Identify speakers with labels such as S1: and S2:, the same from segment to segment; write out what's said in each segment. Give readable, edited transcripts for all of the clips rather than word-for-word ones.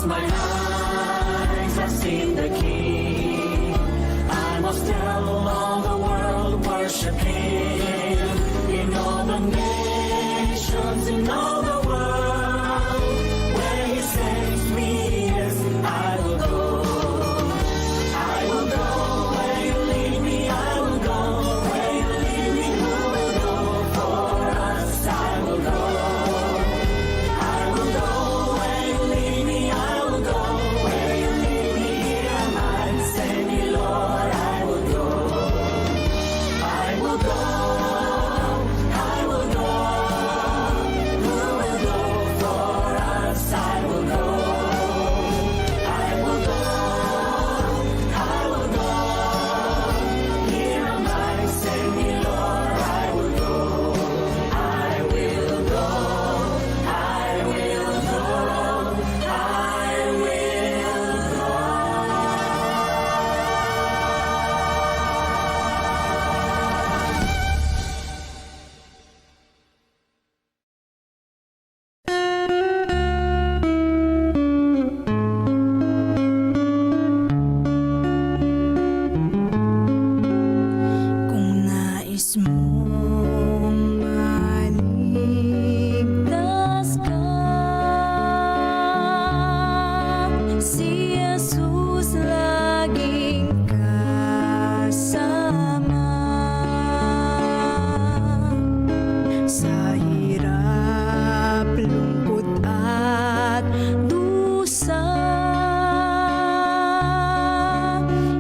S1: my eyes have seen the King. I must tell all the world, worship Him. In all the nations, in all the world, where He sends me, yes, I will go. I will go where You lead me. I will go where You lead me. Who will go for us? I will go. I will go where You lead me. I will go where You lead me. Here am I, send me, Lord. I will go. I will go. I will go. Who will go for us? I will go. I will go. I will go. Here am I, send me, Lord. I will go. I will go. I will go. I will go.
S2: Kung nais mong maligtas ka, si Jesus laging kasama. Sa hirap, lungkot at dusa,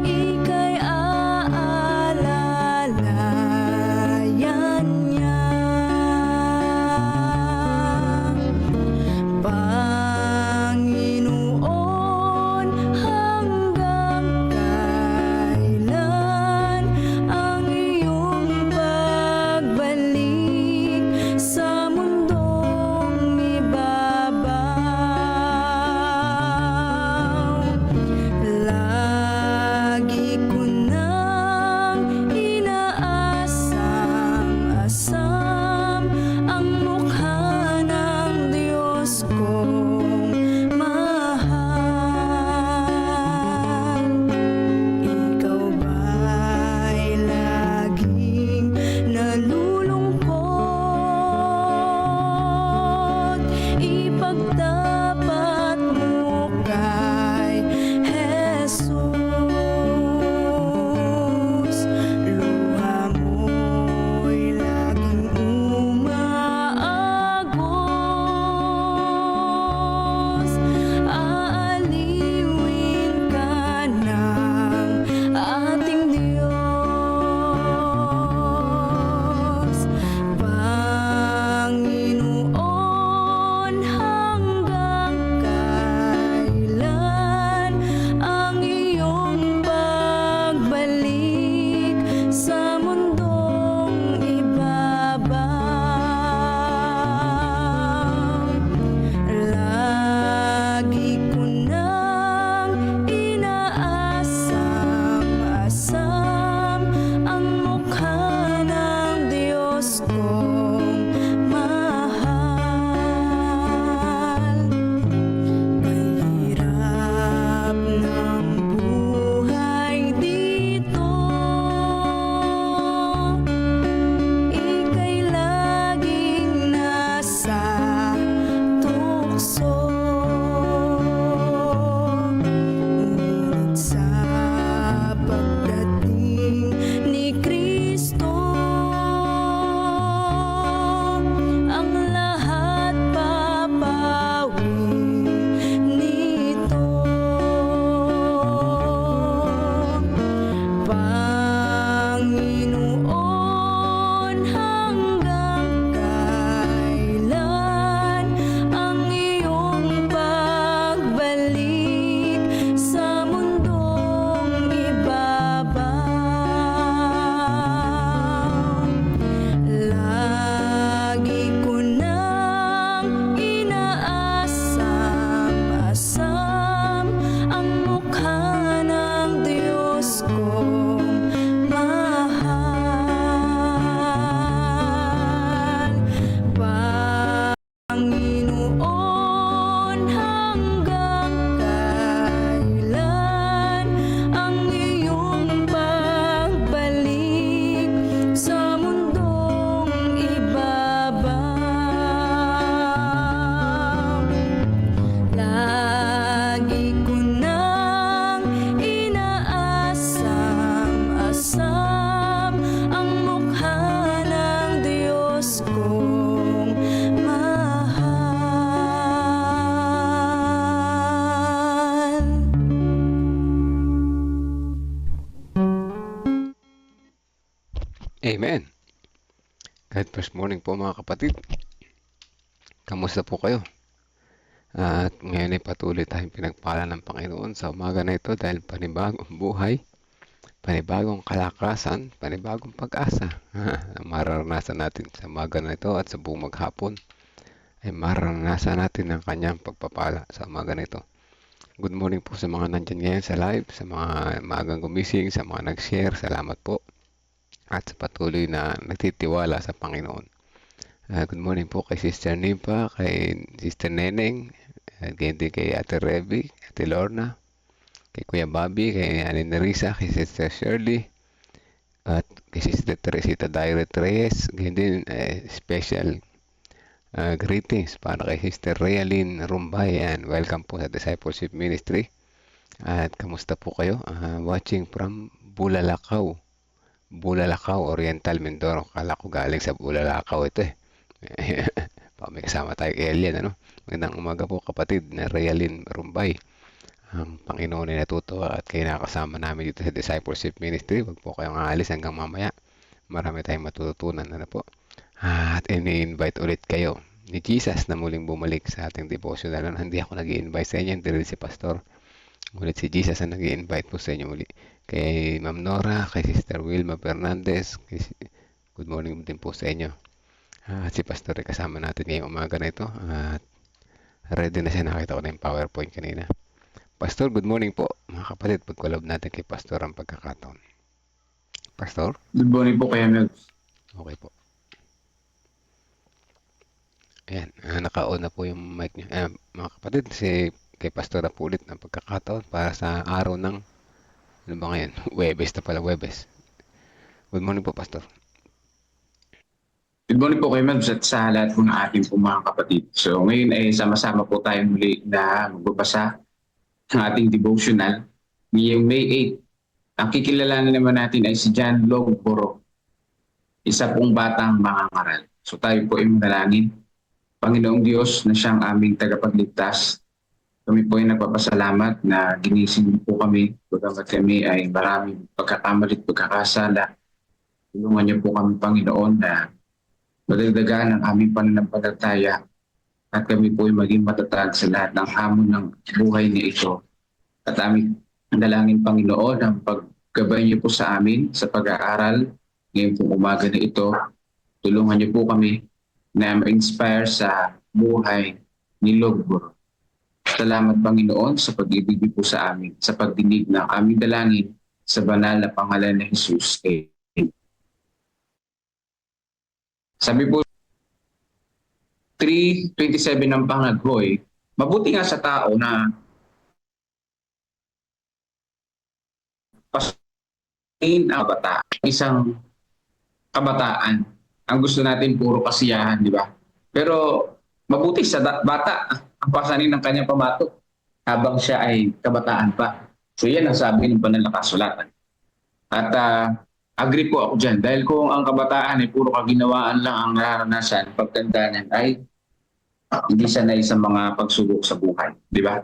S2: ika'y aalalayan niya. Panginoon, hanggang kailan ang iyong pagbalik sa mundong ibabaw? Lagi ko nang inaasam-asam ang mukha ng Diyos kong mahal. Ikaw ba'y laging nalulungkot? Ipagtapat mo kay Jesus. Luha mo'y laging umaagos. Aaliwin ka ng ating Diyos. Panginoon, hanggang
S3: Amen. Kahit first morning po mga kapatid, kamusta po kayo? At ngayon ay patuloy tayong pinagpala ng Panginoon sa umaga na ito dahil panibagong buhay, panibagong kalakasan, panibagong pag-asa na mararanasan natin sa umaga na ito at sa buong maghapon ay mararanasan natin ang kanyang pagpapala sa umaga na ito. Good morning po sa mga nandyan ngayon sa live, sa mga maagang gumising, sa mga nag-share, salamat po. At sa patuloy na nagtitiwala sa Panginoon. Good morning po kay Sister Nimpa, kay Sister Neneng, ganyan din kay Ate Revy, Ate Lorna, kay Kuya Bobby, kay Ate Nerissa, kay Sister Shirley, at kay Sister Teresita Direct Reyes, ganyan din special greetings para kay Sister Realin Rumbay, and welcome po sa Discipleship Ministry. At kamusta po kayo? Watching from Bulalakaw, Oriental, Mindoro. Kala ko galing sa Bulalakaw ito eh. May kasama tayo kay Elian, ano? Magandang umaga po kapatid na Realin Rumbay. Ang Panginoon ay natutuwa at kayo nakasama namin dito sa Discipleship Ministry. Huwag po kayong aalis hanggang mamaya. Marami tayong matututunan, ano po. At ini-invite ulit kayo ni Jesus na muling bumalik sa ating devotional. Hindi ako nag-i-invite sa inyo, hindi rin si Pastor. Ulit si Jesus ang nag-i-invite po sa inyo muli. Kay Ma'am Nora, kay Sister Wilma Fernandez, good morning din po sa inyo. At si Pastor ay kasama natin ngayong umaga na ito. At ready na siya, nakita ko na yung PowerPoint kanina. Pastor, good morning po. Mga kapatid, pagkulob natin kay Pastor ang pagkakataon. Pastor?
S4: Good morning po kay Mel.
S3: Okay po. Ayan, naka-on na po yung mic niyo. Mga kapatid, kay Pastor na po ulit ng pagkakataon para sa araw ng, ano ba ngayon? Webes na pala, Webes. Good morning po, Pastor.
S4: Good morning po kay Mel at sa lahat po ng ating po mga kapatid. So ngayon ay sama-sama po tayo muli na magbabasa ng ating devotional ngayong May 8. Ang kikilalanin naman natin ay si John Logboro, isa pong batang mangangaral. So tayo po ay manalangin. Panginoong Diyos na siyang aming tagapagligtas, kami po ay nagpapasalamat na ginising niyo po kami, bagamat kami ay maraming pagkakamali at pagkakasala. Tulungan niyo po kami, Panginoon, na madagdagan ang aming pananampalataya at kami po ay maging matatag sa lahat ng hamon ng buhay na ito. At aming dalangin, Panginoon, ang paggabay niyo po sa amin sa pag-aaral ngayong pong umaga na ito. Tulungan niyo po kami na ma-inspire sa buhay ni Logboro. Salamat, Panginoon, sa pag-ibig niyo po sa amin, sa pagdinig ng aming dalangin sa banal na pangalan ni Jesus. Amen. Sabi po, 3:27 ng Pangaghoy, mabuti nga sa tao na pasahin ang bata, isang kabataan. Ang gusto natin puro kasiyahan, di ba? Pero mabuti sa bata ang pasanin ng kanyang pamatok habang siya ay kabataan pa. So yan ang sabi ng banal na kasulatan. At agree po ako dyan. Dahil kung ang kabataan ay puro kaginawaan lang ang nararanasan, pagtanda ay hindi sanay sa mga pagsubok sa buhay. Di ba?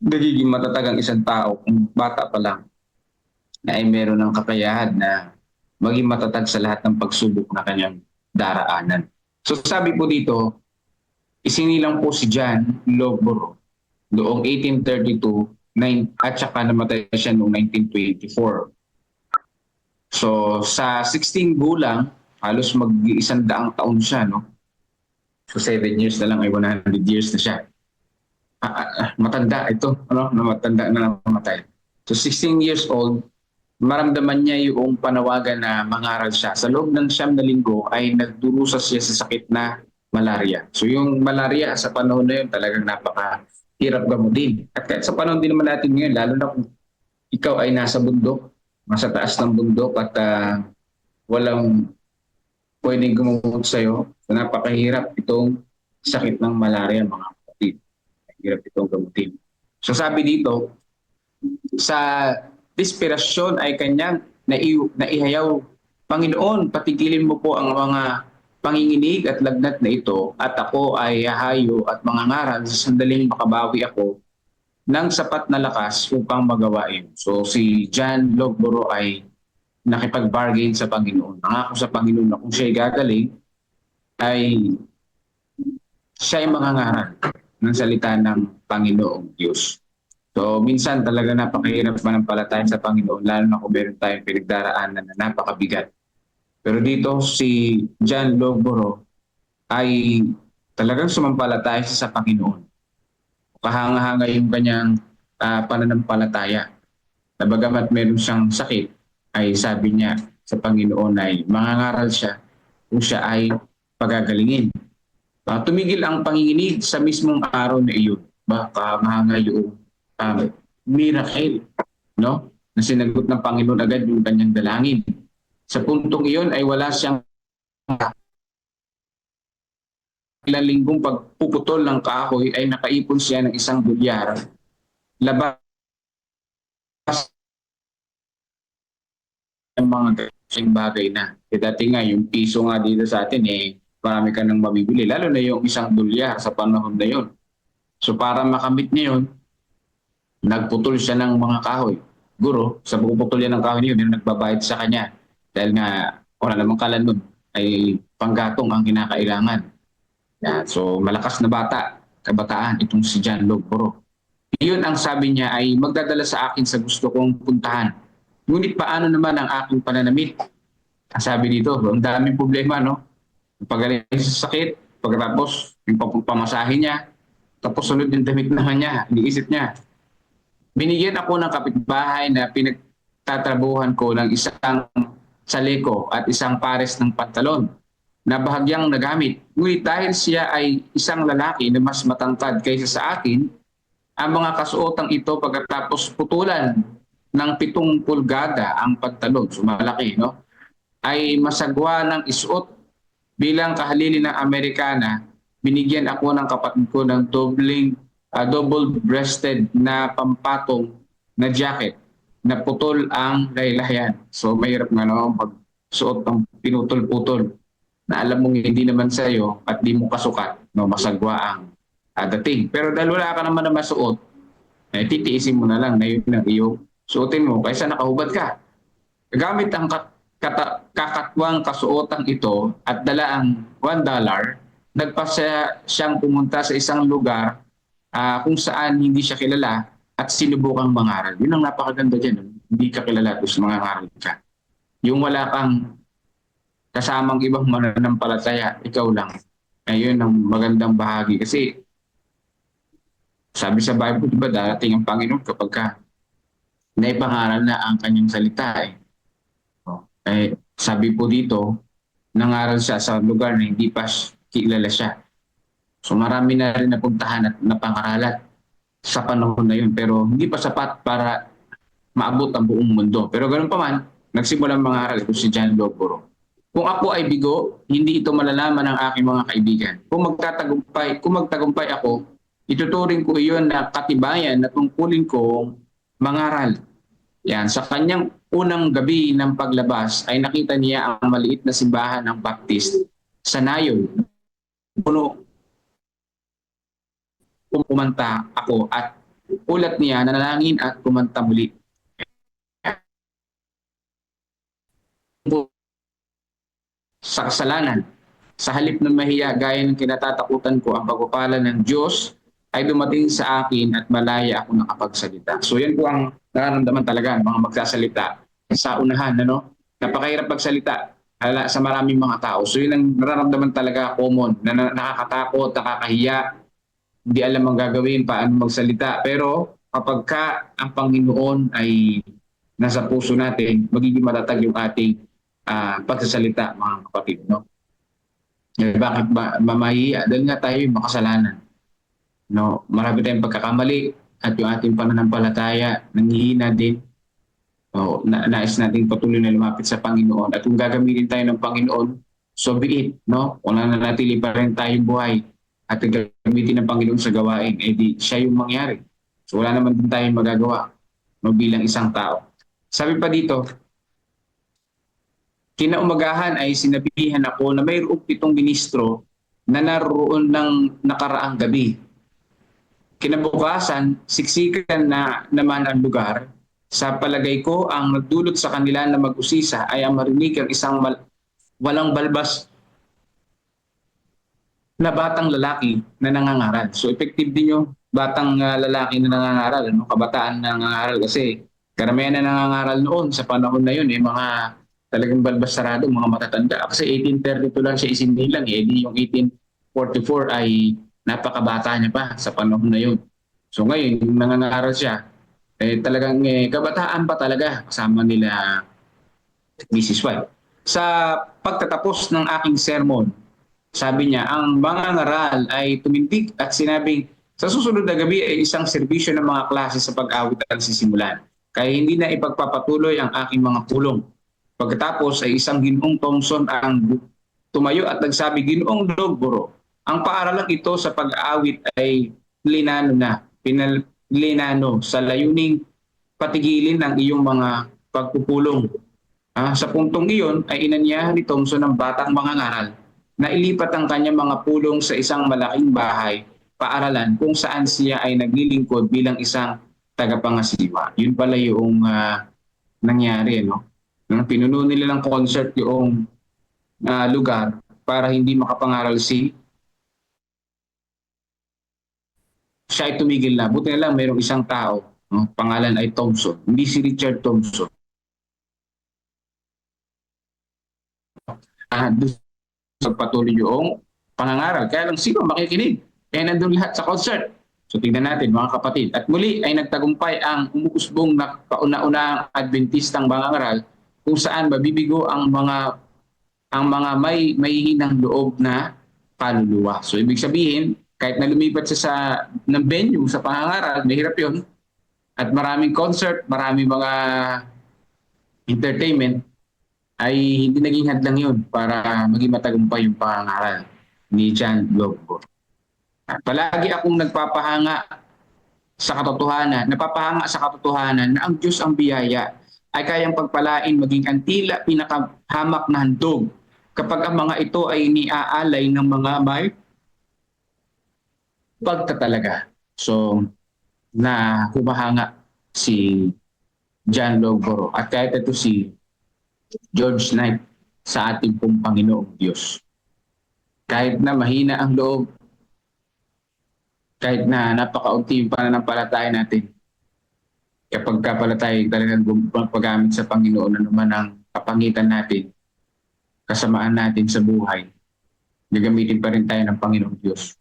S4: Nagiging matatag ang isang tao kung bata pa lang na ay meron ng kakayahan na maging matatag sa lahat ng pagsubok na kanyang daraanan. So sabi po dito, isinilang po si John Logboro noong 1832 at saka namatay siya noong 1924. So sa 16 gulang, halos mag-100 taon siya, no? So 7 years na lang ay 100 years na siya. Matanda ito, ano? Matanda na namatay. So 16 years old, maramdaman niya yung panawagan na mangaral siya. Sa loob ng 9 na linggo ay nagdurusa siya sa sakit na malaria. So yung malaria sa panahon na yun talagang napakahirap gamutin. At kahit sa panahon din naman natin ngayon, lalo na kung ikaw ay nasa bundok, nasa taas ng bundok at walang pwedeng gumamot sa'yo, so napakahirap itong sakit ng malaria, mga kapatid. Hirap itong gamutin. So sabi dito, sa desperasyon ay kanyang naihayaw, Panginoon, patigilin mo po ang mga panginginig at lagnat na ito at ako ay hahayo at mangangaral sa sandaling makabawi ako ng sapat na lakas upang magawain. So si John Logboro ay nakipag-bargain sa Panginoon. Nangako sa Panginoon na kung siya'y gagaling, ay siya'y mangangaral ng salita ng Panginoong Diyos. So, minsan talaga napakahirap manampalataya sa Panginoon, lalo na kung meron tayong pinagdaraanan na napakabigat. Pero dito, si John Logboro ay talagang sumampalataya siya sa Panginoon. Kahanga-hanga yung kanyang pananampalataya. Na bagamat meron siyang sakit, ay sabi niya sa Panginoon ay mangangaral siya kung siya ay pagagalingin. Tumigil ang panginginig sa mismong araw na iyon. Kahanga yung miracle, no? Na sinagot ng Panginoon agad yung kanyang dalangin. Sa puntong iyon ay wala siyang ilang linggong pagpuputol ng kahoy ay nakaipon siya ng isang dolyar. Labas ng mga kasing bagay na. Dati nga, yung piso nga dito sa atin, marami ka nang mabibili. Lalo na yung isang dolyar sa panahon na yun. So para makamit niya yun, nagputol siya ng mga kahoy. Guro, sa pagpuputol yan ng kahoy niyo, yung nagbabayad sa kanya. Dahil nga, wala namang kalan nun, ay panggatong ang kinakailangan. Yan. So malakas na kabataan, itong si John Logboro. Iyon ang sabi niya ay magdadala sa akin sa gusto kong puntahan. Ngunit paano naman ang aking pananamit? Ang sabi dito, ang daming problema, no? Pagaling sa sakit, pagkatapos yung pamasahe niya, tapos sunod yung damit naman niya, iniisip niya. Binigyan ako ng kapitbahay na pinagtatrabuhan ko ng isang saleko at isang pares ng pantalon na bahagyang nagamit. Ngunit dahil siya ay isang lalaki na mas matangkad kaysa sa akin, ang mga kasuotang ito pagkatapos putulan ng 7 pulgada ang pantalon, so malaki, no? Ay masagwa ng isuot bilang kahalili ng Amerikana. Binigyan ako ng kapatid ko ng double-breasted na pampatong na jacket na putol ang laylayan. So mahirap nga, no, pagsuot ng pinutol-putol na alam mong hindi naman sa'yo at di mo kasukat, no, masagwa ang dating. Pero dahil wala ka naman na masuot, titiisin mo na lang na yun ang iyong suotin mo kaysa nakahubad ka. Gamit ang kakatwang kasuotang ito at dala ang $1, nagpasya siyang pumunta sa isang lugar kung saan hindi siya kilala at sinubukang mangaral. Yun ang napakaganda dyan. Hindi ka kilala, tapos mangangaral ka. Yung wala kang kasamang ibang mananampalataya, ikaw lang. Ayun ang magandang bahagi. Kasi sabi sa Bible, diba, darating ang Panginoon kapag ka naipangaral na ang kanyang salita. Sabi po dito, nangaral siya sa lugar na hindi pa kilala siya. So marami na rin napuntahan at napangaralan sa panahon na yun. Pero hindi pa sapat para maabot ang buong mundo. Pero ganoon pa man, nagsimulang mangaral ito si John Logboro. Kung ako ay bigo, hindi ito malalaman ng aking mga kaibigan. Kung magtagumpay ako, ituturing ko iyon na katibayan na tungkulin kong mangaral. Yan, sa kanyang unang gabi ng paglabas ay nakita niya ang maliit na simbahan ng Baptist sa Nayon. Puno kumanta ako at ulat niya nanalangin at kumanta muli. Sa kasalanan, sa halip ng mahiya gaya ng kinatatakutan ko, ang pagpapala ng Diyos ay dumating sa akin at malaya ako nakapagsalita. So yan po ang nararamdaman talaga ng mga magsasalita sa unahan. Ano? Napakahirap magsalita sa maraming mga tao. So yun ang nararamdaman talaga common, na nakakatakot, nakakahiya, hindi alam ang gagawin, paano magsalita. Pero kapag ka ang Panginoon ay nasa puso natin, magiging matatag yung ating pagsasalita, mga kapatid. No? Bakit ba mamahiya? Dahil nga tayo yung makasalanan. No, marami tayong pagkakamali at yung ating pananampalataya nanghihina din. So, nais nating patuloy na lumapit sa Panginoon. At kung gagamitin tayo ng Panginoon, so be it. No? Kung nananatili pa rin tayong buhay at gagamitin ng Panginoon sa gawain, di siya yung mangyari. So wala naman din tayong magagawa, no, bilang isang tao. Sabi pa dito, kinaumagahan ay sinabihan ako na mayroong 7 ministro na naroon ng nakaraang gabi. Kinabukasan, siksikan na naman ang lugar Sa palagay ko, ang nagdulot sa kanila na mag-usisa ay ang marinig ang isang walang balbas na batang lalaki na nangangaral. So effective din yung batang lalaki na nangangaral, ano? Kabataan na nangangaral kasi karamihan na nangangaral noon sa panahon na yun, mga talagang balbas sarado, mga matatanda. Kasi 1832 lang siya isinilang, di yung 1844 ay napakabata niya pa sa panahon na yun. So ngayon, yung nangangaral siya, talagang kabataan pa talaga kasama nila Mrs. White. Sa pagtatapos ng aking sermon, sabi niya, ang mga ngaral ay tumindig at sinabing, sa susunod na gabi ay isang serbisyo ng mga klase sa pag-awit ang sisimulan. Kaya hindi na ipagpapatuloy ang aking mga pulong. Pagkatapos ay isang Ginoong Thompson ang tumayo at nagsabi, Ginoong Logboro, ang paaralang ito sa pag-awit ay linano sa layuning patigilin ang iyong mga pagpupulong. Sa puntong iyon ay inanyahan ni Thompson ang batang mga ngaral na ilipat ang kanyang mga pulong sa isang malaking bahay, paaralan kung saan siya ay naglilingkod bilang isang tagapangasiwa. Yun pala yung nangyari, no? Pinuno nila ng concert yung lugar para hindi makapangaral siya ay tumigil na. Buti na lang mayroong isang tao, no? Pangalan ay Thompson, hindi si Richard Thompson. Pagpatuloy yung pangangaral. Kaya lang sino makikinig? Nandun lahat sa concert. So tingnan natin mga kapatid. At muli ay nagtagumpay ang umuusbong na kauna-unahang Adventistang mangangaral kung saan mabibigo ang mga may hinang loob na kaluluwa. So ibig sabihin, kahit na lumipat siya ng venue sa pangangaral, mahirap yun. At maraming concert, maraming mga entertainment, ay hindi naging hadlang yun para maging matagumpay yung pangangaral ni John Logboro. Palagi akong napapahanga sa katotohanan na ang Diyos ang biyaya ay kayang pagpalain maging antila pinakahamak na handog kapag ang mga ito ay niaalay ng mga may pagtatalaga. So, na humahanga si John Logboro at kahit ito si George Knight sa ating pong Panginoong Diyos. Kahit na mahina ang loob, kahit na napakaunti yung pananampalataya natin, kapag kapalatay talagang paggamit sa Panginoon na naman ang kapangitan natin, kasamaan natin sa buhay, gagamitin pa rin tayo ng Panginoong Diyos.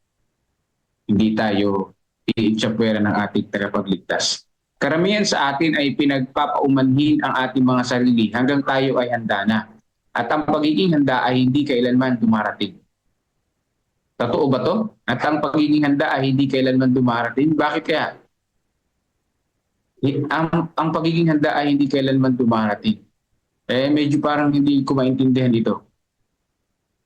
S4: Hindi tayo iitsapwera ng ating tagapagligtas. Karamihan sa atin ay pinagpapaumanhin ang ating mga sarili hanggang tayo ay handa na. At ang pagiging handa ay hindi kailanman dumarating. Totoo ba to? At ang pagiging handa ay hindi kailanman dumarating? Bakit kaya? Ang pagiging handa ay hindi kailanman dumarating. Medyo parang hindi ko maintindihan ito.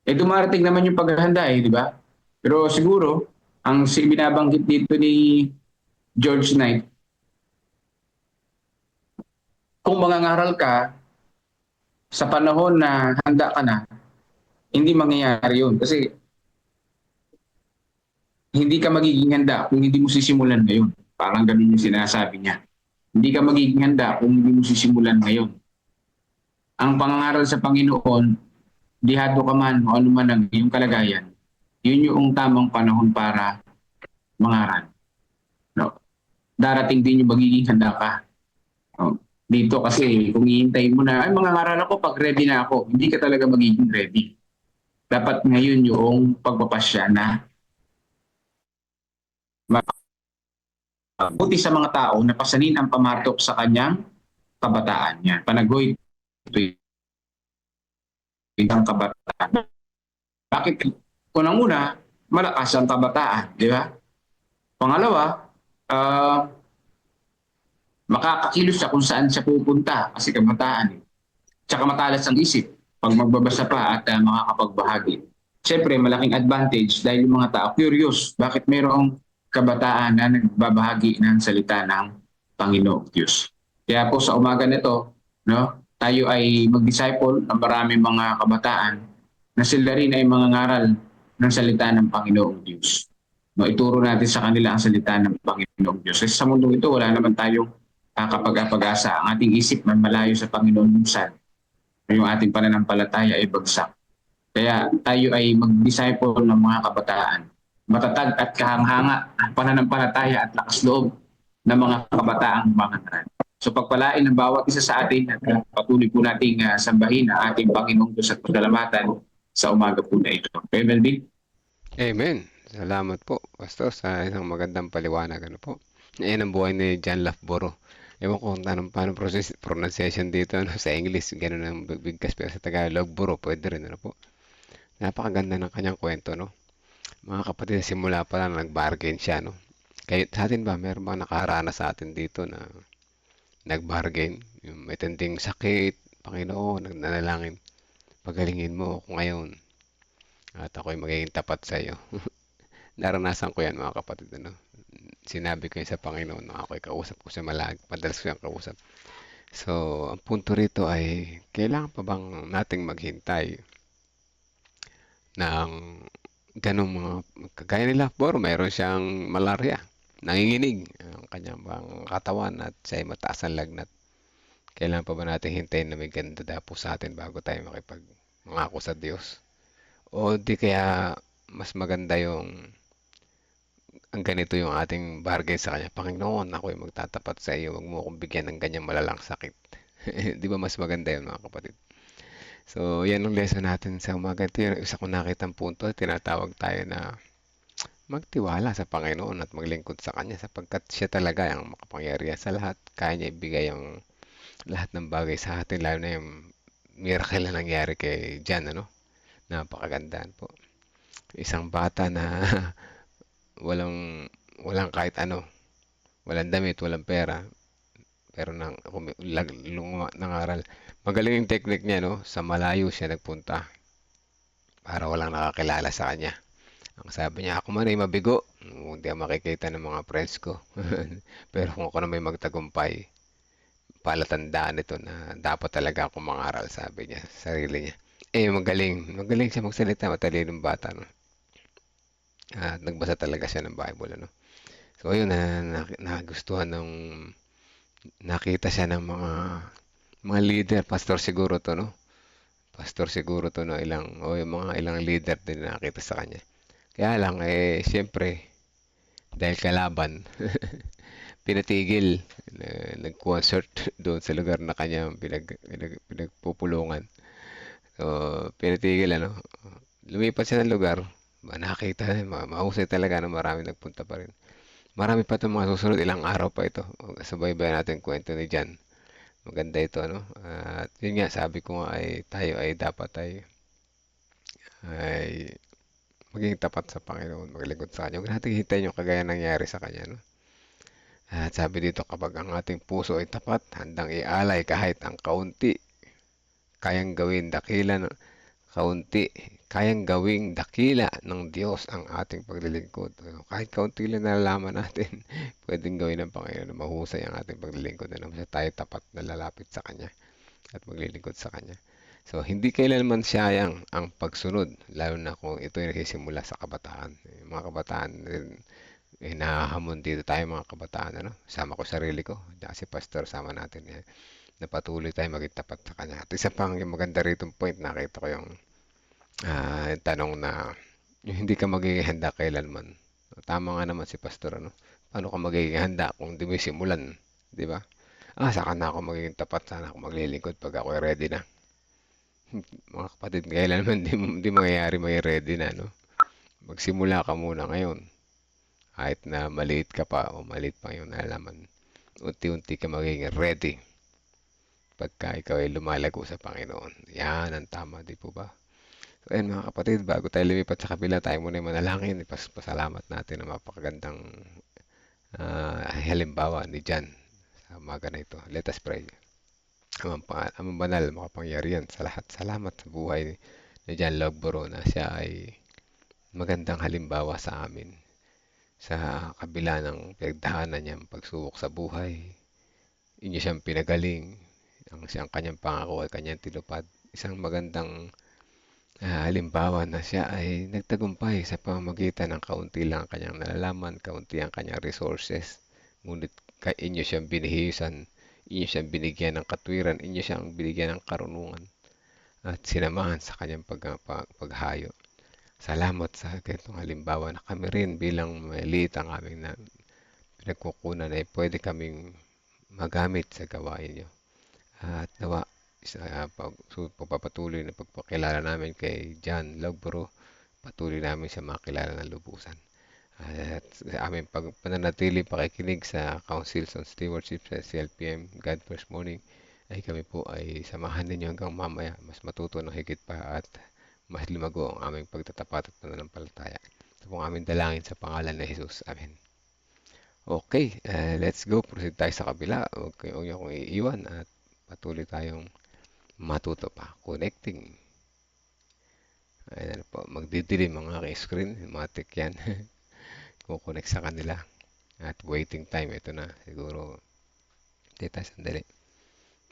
S4: Dumarating naman yung paghahanda di ba? Pero siguro, ang binabanggit dito ni George Knight, kung mangangaral ka sa panahon na handa ka na, hindi mangyayari yun. Kasi hindi ka magiging handa kung hindi mo sisimulan ngayon. Parang ganun yung sinasabi niya. Hindi ka magiging handa kung hindi mo sisimulan ngayon. Ang pangangaral sa Panginoon, dihado ka man o ano man ang iyong kalagayan, yun yung tamang panahon para mangaral. No? Darating din yung magiging handa ka. No? Dito kasi kung hihintayin mo na, mangangaral ako pag ready na ako, hindi ka talaga magiging ready. Dapat ngayon yung pagpapasya na buti sa mga tao na pasanin ang pamartok sa kanyang kabataan niya. Panagoy ang kabataan. Bakit? Unang-una, malakas ang kabataan, di ba? Pangalawa, makakakilos siya kung saan siya pupunta kasi kabataan. Tsaka matalas ang isip pag magbabasa pa at makakapagbahagi. Siyempre, malaking advantage dahil yung mga tao curious. Bakit mayroong kabataan na nagbabahagi ng salita ng Panginoong Diyos? Kaya po sa umaga nito, tayo ay mag-disciple ng maraming mga kabataan na sila rin ay mangangaral ng salita ng Panginoong Diyos. Ituro natin sa kanila ang salita ng Panginoong Diyos. Kasi sa mundong ito, wala naman tayong kapag pag-asa ang ating isip man malayo sa Panginoon minsan, yung ating pananampalataya ay bagsak. Kaya tayo ay mag-disciple ng mga kabataan. Matatag at kahanghanga ang pananampalataya at lakas loob ng mga kabataang mangangaral. So pagpalain ng bawat isa sa atin at patuloy po nating sambahin ang ating Panginoong Diyos at pasalamatan sa umaga po na ito. Okay, Melvin?
S3: Amen. Salamat po, Pastor, sa isang magandang paliwanag. Ano po? Ayan ang buhay ni John Lafboro. Ewan ko kung paano pronunciation dito ano, sa English. Ganun ang bigkas, pero sa Tagalog, Boro, pwede rin. Ano po? Napakaganda ng kanyang kwento, no? Mga kapatid, simula pa lang nag-bargain siya, no? Kaya sa atin ba, meron ba nakaranas sa atin dito na nag-bargain? Yung may tinding sakit, Panginoon, nagnanalangin, pagalingin mo ako ngayon at ako'y magiging tapat sa iyo. Naranasan ko yan mga kapatid, ano? Sinabi ko yun sa Panginoon na ako'y kausap ko siya madalas ko yung kausap. So, ang punto rito ay, kailangan pa bang nating maghintay ng ganong mga, kagaya nila, Boro, mayroon siyang malaria, nanginginig ang kanyang bang katawan at siya'y mataas ang lagnat. Kailangan pa ba natin hintayin na may ganda dapo sa atin bago tayo makipagmangako sa Diyos? O di kaya mas maganda yung ang ganito yung ating bargain sa Kanya. Panginoon, ako'y magtatapat sa iyo. Huwag mo akong bigyan ng ganyang malalang sakit. Di ba mas maganda yun mga kapatid? So, yan ang lesson natin sa umaga. Ito yung isa kong nakitang punto. Tinatawag tayo na magtiwala sa Panginoon at maglingkod sa Kanya sapagkat siya talaga ang makapangyarihan sa lahat. Kaya niya ibigay ang lahat ng bagay sa atin, lalo na yung miracle na nangyari kay John, ano? Napakagandaan po. Isang bata na walang walang kahit ano, walang damit, walang pera, pero nangaral. Magaling yung technique niya, no? Sa malayo siya nagpunta para walang nakakilala sa kanya. Ang sabi niya, ako man ay mabigo, hindi ako makikita ng mga friends ko. Pero kung ako na may magtagumpay, palatandaan ito na dapat talaga ako mangaral, sabi niya sa sarili niya. Magaling siya magsalita, matalinong bata, no? At nagbasa talaga siya ng Bible, ano? So, ayun, nagustuhan ng nakita siya ng mga leader, pastor siguro to, no? Pastor siguro to, no? Yung mga ilang leader din na nakita sa kanya. Kaya lang, siyempre, dahil kalaban, pinatigil, nag-concert doon sa lugar na kanyang pinagpupulungan. So, pinatigil, ano? Lumipat siya ng lugar, nakita, mahusay talaga na marami nagpunta pa rin. Marami pa itong mga susunod, ilang araw pa ito. Subaybay natin kwento ni Jan. Maganda ito, no? At yun nga, sabi ko nga ay tayo ay dapat ay maging tapat sa Panginoon, maglingkod sa Kanya. Huwag natin hintayin yung kagaya nangyari sa Kanya, no? At sabi dito, kapag ang ating puso ay tapat, handang ialay kahit ang kaunti, kayang gawin kayang gawing dakila ng Diyos ang ating paglilingkod. Kahit kaunti lang nalalaman natin, pwedeng gawin ng Panginoon na mahusay ang ating paglilingkod na naman tayo tapat na lalapit sa Kanya at maglilingkod sa Kanya. So, hindi kailanman sayang ang pagsunod, lalo na kung ito ay nagsisimula sa kabataan. Yung mga kabataan rin, nahahamon dito tayo mga kabataan, ano? Sama ko sarili ko, si Pastor, sama natin yan. Na patuloy tayo maging tapat sa Kanya. At isa pang yung maganda rito point, nakita ko yung tanong na yung hindi ka magiging handa kailanman. Tama nga naman si Pastor, ano? Paano ka magiging handa kung di mo simulan, di ba? Saka na ako magiging tapat, sana ako maglilingkod pag ako ready na. Mga kapatid, kailanman di mangyayari may ready na, no? Magsimula ka muna ngayon. Kahit na maliit ka pa o maliit pa yung nalaman, unti-unti ka magiging ready pagka ikaw ay lumalago sa Panginoon. Yan ang tama, di po ba? So, ayun mga kapatid, bago tayo lumipat sa kabila, tayo muna yung manalangin. Pasalamat natin ang mapakagandang halimbawa ni John sa umaga na ito. Let us pray. Amang banal, makapangyarihan sa lahat. Salamat sa buhay ni John Lafboro na siya ay magandang halimbawa sa amin. Sa kabila ng pinagdaanan niyang pagsubok sa buhay, inyo siyang pinagaling, ang siyang kanyang pangako ay kanyang tinupad. Isang magandang halimbawa na siya ay nagtagumpay sa pamamagitan ng kaunti lang ang kanyang nalalaman, kaunti ang kanyang resources. Ngunit inyo siyang binihisan, inyo siyang binigyan ng katwiran, inyo siyang binigyan ng karunungan at sinamahan sa kanyang paghayo. Salamat sa ganitong halimbawa na kami rin bilang maliit ang aming pinagkukunan ay pwede kaming magamit sa gawain niyo. At nawa sa pagpapatuloy na pagpakilala namin kay John Logboro, patuloy namin siya makilala ng lubusan. At sa aming pananatili pakikinig sa Councils on Stewardship sa CLPM God First Morning ay kami po ay samahan ninyo hanggang mamaya mas matuto ng higit pa at mas lumago ang aming pagtatapat at pananampalataya. Ito po ang aming dalangin sa pangalan ni Jesus. Amen. Okay, let's go. Proceed tayo sa kabila. Huwag niyo akong iiwan at patuloy tayong matuto pa. Connecting. Ayan po, magdidilim ang aking screen. Matik yan. Kukonect sa kanila. At waiting time, ito na. Siguro, hindi tayo sandali.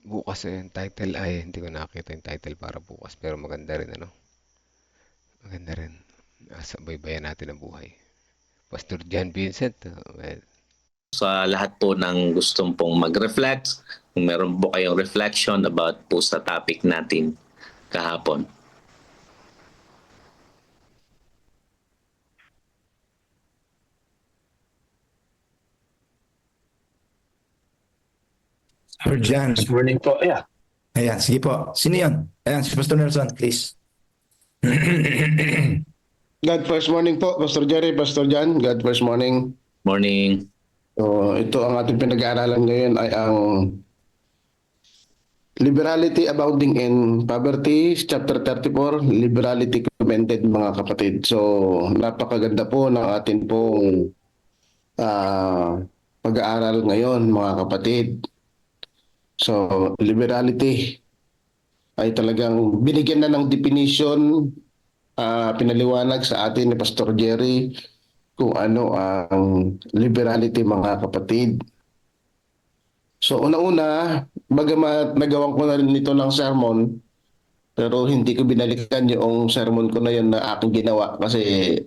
S3: Bukas yung title ay, hindi ko nakita yung title para bukas. Pero maganda rin, ano? Maganda rin. Baybayan natin ang buhay. Pastor John Vincent, well,
S5: sa lahat po ng gustong pong mag-reflect, kung meron po kayong reflection about po sa topic natin kahapon.
S6: Sir Jan.
S7: Good morning po. Yeah.
S6: Ayan, sige po. Sino yun? Ayan, si Pastor Nelson, please.
S7: God first morning po, Pastor Jerry, Pastor Jan. God first morning.
S5: Morning.
S7: So, ito ang ating pinag-aaralan ngayon ay ang Liberality Abounding in Poverty, Chapter 34, Liberality Commended, mga kapatid. So, napakaganda po ng ating pong pag-aaral ngayon, mga kapatid. So, liberality ay talagang binigyan na ng definition, pinaliwanag sa atin ni Pastor Jerry kung ano ang liberality, mga kapatid. So una-una, bagamat nagawan ko na rin ito ng sermon, pero hindi ko binalikan yung sermon ko na yun na aking ginawa kasi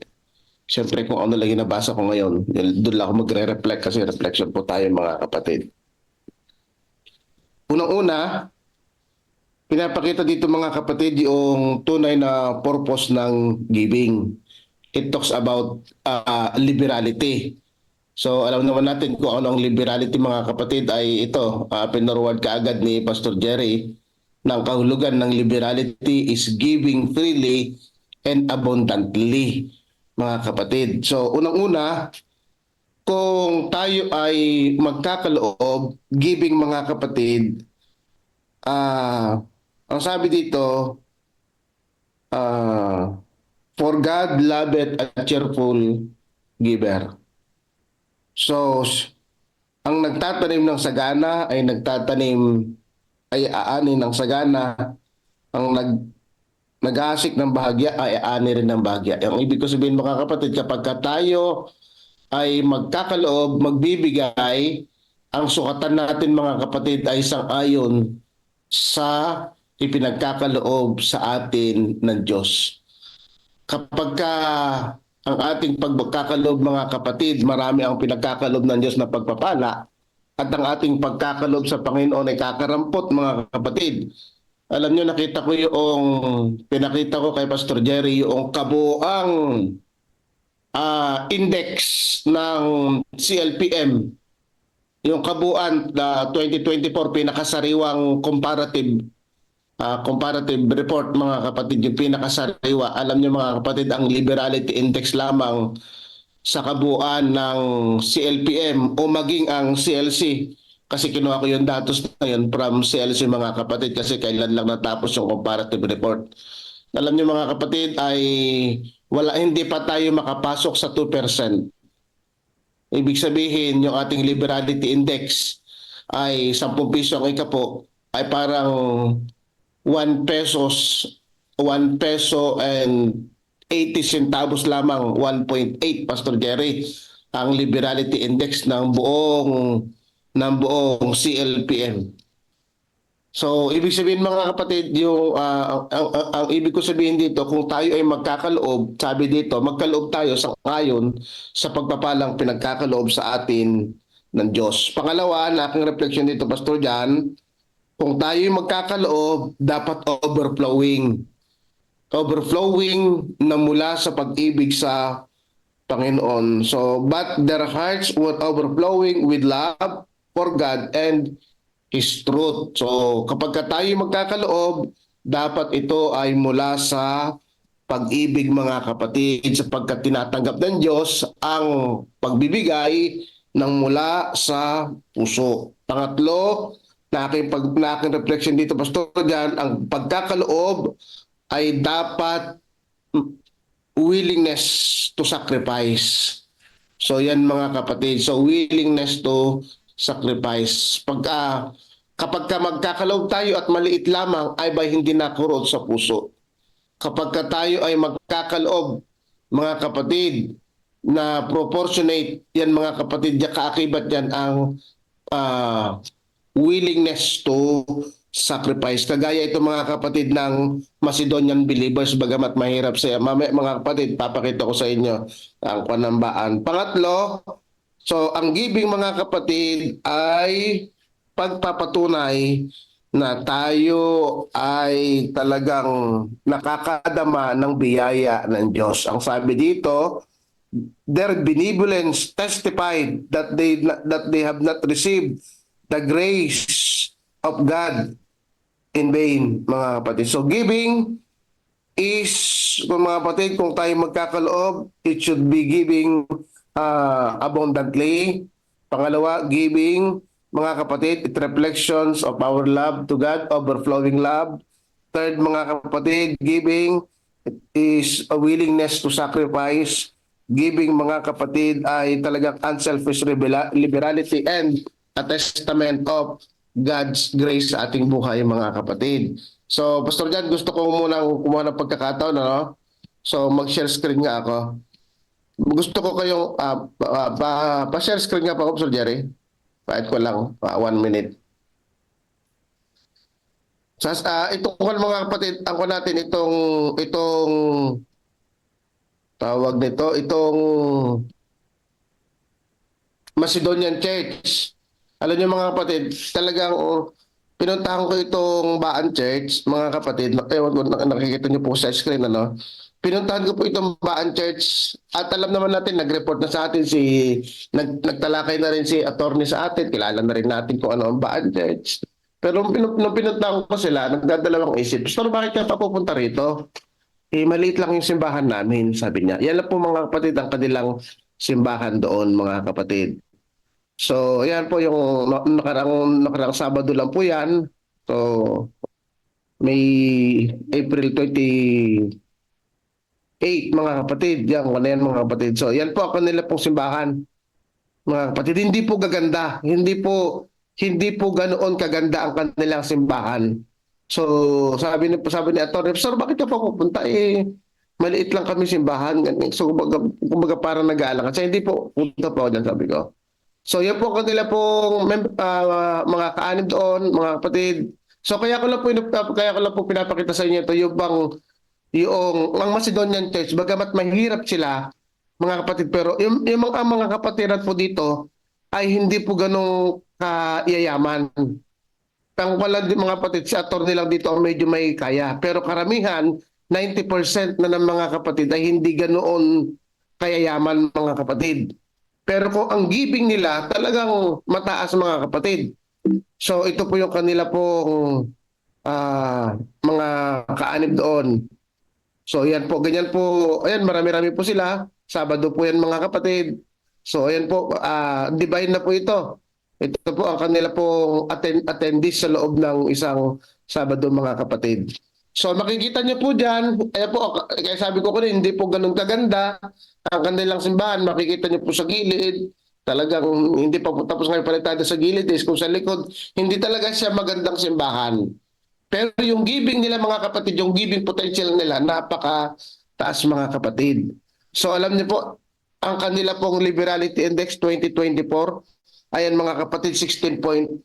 S7: siyempre kung ano lang nabasa ko ngayon, doon lang ako magre-reflect kasi reflection po tayo, mga kapatid. Unang-una, pinapakita dito, mga kapatid, yung tunay na purpose ng giving. It talks about liberality. So alam naman natin kung ano ang liberality, mga kapatid, ay ito. Pinarward kaagad ni Pastor Jerry ng kahulugan ng liberality is giving freely and abundantly, mga kapatid. So unang-una, kung tayo ay magkakaloob, giving, mga kapatid, ang sabi dito, for God loveth a cheerful giver. So, ang nagtatanim ng sagana ay aani ng sagana. Ang nag-aasik ng bahagya ay aani rin ng bahagya. Ang ibig ko sabihin, mga kapatid, kapag tayo ay magkakaloob, magbibigay, ang sukatan natin, mga kapatid, ay sang-ayon sa ipinagkakaloob sa atin ng Diyos. Kapag ang ating pagkakalob, mga kapatid, marami ang pinagkakaloob ng Diyos na pagpapala, at ang ating pagkakalob sa Panginoon ay kakarampot, mga kapatid. Alam nyo, pinakita ko kay Pastor Jerry yung kabuang index ng CLPM, yung kabuuan na 2024 pinakasariwang comparative report, mga kapatid, yung pinakasariwa. Alam niyo, mga kapatid, ang liberality index lamang sa kabuuan ng CLPM o maging ang CLC, kasi kinuha ko yung datos na yun from CLC, mga kapatid, kasi kailan lang natapos yung comparative report. Alam niyo, mga kapatid, ay hindi pa tayo makapasok sa 2%. Ibig sabihin, yung ating liberality index ay 10 piso ang ikapo, ay parang 1 peso and 80 centavos lamang, 1.8, Pastor Jerry, ang liberality index ng buong CLPM. So, ibig sabihin, mga kapatid, ang ibig ko sabihin dito, kung tayo ay magkakaloob, sabi dito, magkaloob tayo sa ngayon sa pagpapalang pinagkakaloob sa atin ng Diyos. Pangalawa, na aking reflection dito, Pastor Jan, kung tayo'y magkakaloob, dapat overflowing. Overflowing na mula sa pag-ibig sa Panginoon. So, but their hearts were overflowing with love for God and His truth. So, kapag tayo magkakaloob, dapat ito ay mula sa pag-ibig, mga kapatid, sapagkat tinatanggap ng Diyos ang pagbibigay ng mula sa puso. Pangatlo, na aking reflection dito, Pastor, dyan, ang pagkakaloob ay dapat willingness to sacrifice. So yan mga kapatid, so willingness to sacrifice. Kapag magkakaloob tayo at maliit lamang, ay ba hindi nakurot sa puso. Kapag tayo ay magkakaloob, mga kapatid, na proportionate, yan mga kapatid, kaakibat yan ang willingness to sacrifice. Kagaya ito mga kapatid ng Macedonian believers, bagamat mahirap siya. Mamaya mga kapatid, papakita ko sa inyo ang panambaan. Pangatlo, so ang giving mga kapatid ay pagpapatunay na tayo ay talagang nakakadama ng biyaya ng Diyos. Ang sabi dito, their benevolence testified that they have not received the grace of God in vain, mga kapatid. So giving is, mga kapatid, kung tayo magkakaloob, it should be giving abundantly. Pangalawa, giving, mga kapatid, it reflections of our love to God, overflowing love. Third, mga kapatid, giving is a willingness to sacrifice. Giving, mga kapatid, ay talagang unselfish liberality and a testament of God's grace sa ating buhay, mga kapatid. So, Pastor Jan, gusto ko munang kumuha ng pagkakataon, ano? So, mag-share screen nga ako. Gusto ko kayong pa-share screen nga pa ako, Pastor Jerry. Pahit ko lang, 1 minute. So, ito ko mga kapatid, ako natin itong tawag nito, itong Macedonian Church. Alam niyo mga kapatid, talagang pinuntahan ko itong Baan Church, mga kapatid. Ewan ko, nakikita niyo po sa screen, ano? Pinuntahan ko po itong Baan Church at alam naman natin, nag-report na sa atin nagtalakay na rin si attorney sa atin. Kilala na rin natin kung ano ang Baan Church. Pero nung pinuntahan ko sila, nagdadalawang isip, pero bakit ka papupunta rito? Maliit lang yung simbahan namin, sabi niya. Yan lang po mga kapatid ang kanilang simbahan doon, mga kapatid. So, yan po yung nakarang Sabado lang po yan. So, May April 28, mga kapatid. Yan, wala yan mga kapatid. So, yan po ang kanila pong simbahan. Mga kapatid, hindi po gaganda. Hindi po ganoon kaganda ang kanilang simbahan. So, sabi ni Atty. Sir, bakit ka pa pupunta? Maliit lang kami simbahan. So, kumbaga parang nag-aalang. Kasi hindi po, punta po dyan, sabi ko. So, yan po kanila pong mga kaanib doon, mga kapatid. So, kaya ko lang po pinapakita sa inyo ito, ang Macedonian Church, bagamat mahirap sila, mga kapatid, pero yung mga kapatiran po dito ay hindi po ganong kayayaman. Ang wala mga kapatid, si attorney lang dito ang medyo may kaya. Pero karamihan, 90% na ng mga kapatid ay hindi ganoon kayayaman, mga kapatid. Pero kung ang giving nila talagang mataas, mga kapatid. So ito po yung kanila pong mga kaanib doon. So yan po, ganyan po. Ayan, marami-rami po sila. Sabado po yan, mga kapatid. So ayan po, divine na po ito. Ito po ang kanila pong attendees sa loob ng isang Sabado, mga kapatid. So makikita niyo po dyan, ayan po, kaya sabi ko kanina, hindi po ganun kaganda ang kanilang simbahan. Makikita niyo po sa gilid, talagang hindi pa po tapos ngayon palitada sa gilid, kung sa likod, hindi talaga siya magandang simbahan. Pero yung giving nila, mga kapatid, yung giving potential nila, napaka taas, mga kapatid. So alam niyo po, ang kanila pong Liberality Index 2024, ayan mga kapatid, 16.20,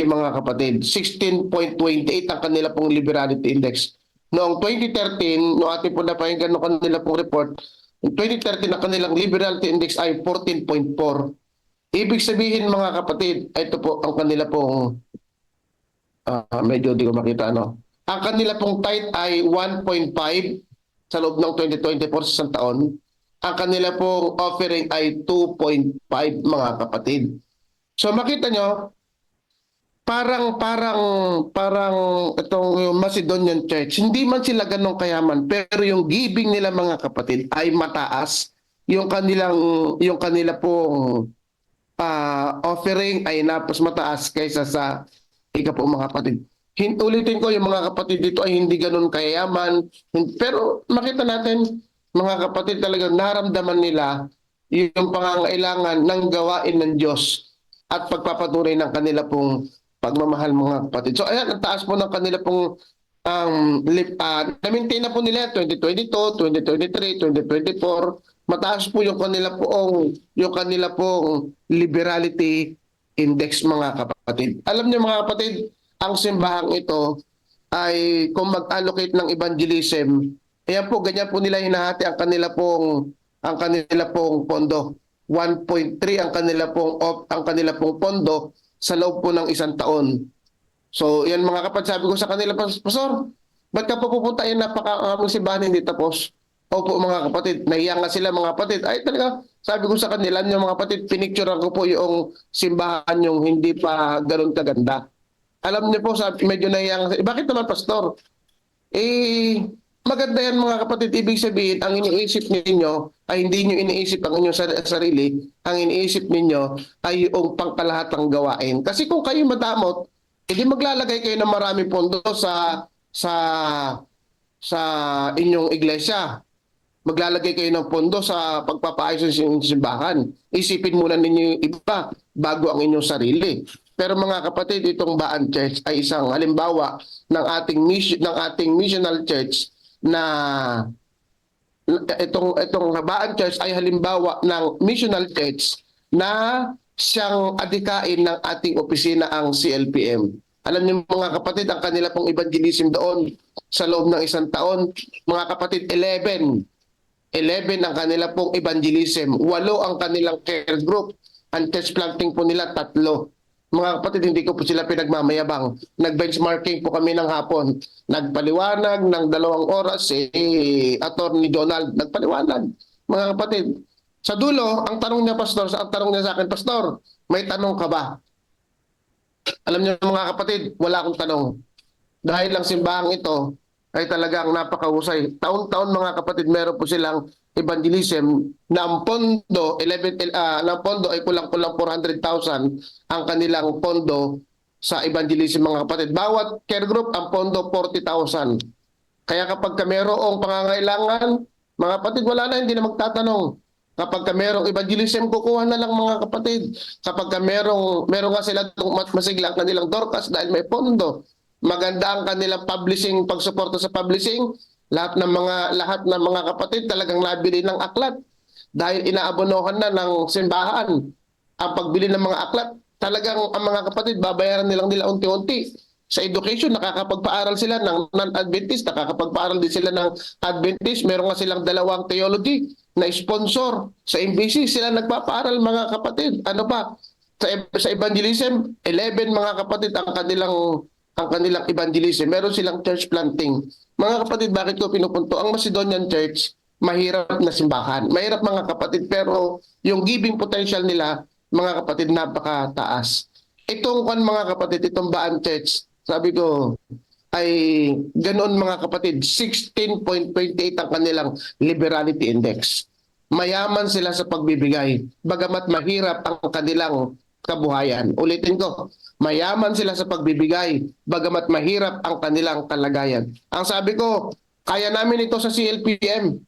S7: mga kapatid. 16.28 ang kanila pong Liberality Index. Noong 2013, noong ating po napahinggan ng kanila pong report, in 2013 ang kanilang Liberality Index ay 14.4. Ibig sabihin mga kapatid, ito po ang kanila pong medyo di ko makita ano. Ang kanila pong tithe ay 1.5 sa loob ng 2024 sa isang taon. Ang kanila pong offering ay 2.5 mga kapatid. So makita nyo, parang itong yung Macedonian Church, hindi man sila ganong kayaman, pero yung giving nila mga kapatid ay mataas. Yung kanila pong offering ay napos mataas kaysa sa ika po mga kapatid. Ulitin ko, yung mga kapatid dito ay hindi ganun kayaman, pero makita natin mga kapatid talagang naramdaman nila yung pangangailangan ng gawain ng Diyos at pagpapatunay ng kanila pong pagmamahal mga kapatid. So ayan, ang taas po ng kanila pong na-maintain na po nila 2022, 2023, 2024. Mataas po yung kanila pong liberality index mga kapatid. Alam niyo mga kapatid, ang simbahang ito ay kung mag-allocate ng evangelism, ayan po, ganyan po nila hinahati ang kanila pong pondo. 1.3 ang kanila pong pondo sa loob po ng isang taon. So, yan mga kapatid, sabi ko sa kanila, Pastor, ba't ka po pupunta? Yan, napaka-aming simbahan hindi tapos. Opo mga kapatid, nahiya nga sila mga kapatid. Ay talaga, sabi ko sa kanila, yung mga kapatid, pinicturean ko po yung simbahan yung hindi pa ganun kaganda. Alam niyo po, sabi, medyo nahiya nga. Bakit naman, Pastor? Maganda yan mga kapatid. Ibig sabihin, ang iniisip ninyo ay hindi nyo iniisip ang inyong sarili. Ang iniisip ninyo ay yung pangkalahatang gawain. Kasi kung kayo madamot, hindi maglalagay kayo ng maraming pondo sa inyong iglesia. Maglalagay kayo ng pondo sa pagpapaayos ng simbahan. Isipin muna ninyo yung iba bago ang inyong sarili. Pero mga kapatid, itong Baan Church ay isang halimbawa ng ating missional church na itong Baan Church ay halimbawa ng missional church na siyang adikain ng ating opisina ang CLPM. Alam niyo mga kapatid, ang kanila pong evangelism doon sa loob ng isang taon, mga kapatid, 11 ang kanila pong evangelism, 8 ang kanilang care group, ang church planting po nila 3. Mga kapatid, hindi ko po sila pinagmamayabang. Nag-benchmarking po kami ng hapon. Nagpaliwanag ng 2 oras Attorney Donald. Nagpaliwanag. Mga kapatid, sa dulo, ang tanong niya sa akin, Pastor, may tanong ka ba? Alam niyo mga kapatid, wala akong tanong. Dahil lang simbahang ito ay talagang napakahusay. Taon-taon mga kapatid, meron po silang evangelism na ang pondo ay kulang-kulang 400,000 ang kanilang pondo sa evangelism mga kapatid. Bawat care group ang pondo 40,000. Kaya kapag mayroong pangangailangan, mga kapatid, wala na, hindi na magtatanong. Kapag mayroong evangelism, kukuha na lang mga kapatid. Kapag meron nga sila masigla ang kanilang Dorcas dahil may pondo. Maganda ang kanilang publishing, pagsuporta sa publishing. Lahat ng mga kapatid talagang nabili ng aklat dahil inaabonohan na ng simbahan ang pagbili ng mga aklat. Talagang ang mga kapatid babayaran nila unti-unti. Sa education, nakakapagpaaral sila ng non-Adventist, nakakapagpaaral din sila ng Adventist. Meron nga silang 2 theology na sponsor sa MBC. Sila nagpapaaral mga kapatid. Ano pa? Sa evangelism, 11 mga kapatid ang kanilang evangelism. Meron silang church planting. Mga kapatid, bakit ko pinupunto? Ang Macedonian Church, mahirap na simbahan. Mahirap mga kapatid, pero yung giving potential nila, mga kapatid, napakataas. Itong mga kapatid, itong Baan Church, sabi ko, ay ganoon mga kapatid, 16.28 ang kanilang liberality index. Mayaman sila sa pagbibigay, bagamat mahirap ang kanilang kabuhayan. Ulitin ko, mayaman sila sa pagbibigay, bagamat mahirap ang kanilang kalagayan. Ang sabi ko, kaya namin ito sa CLPM.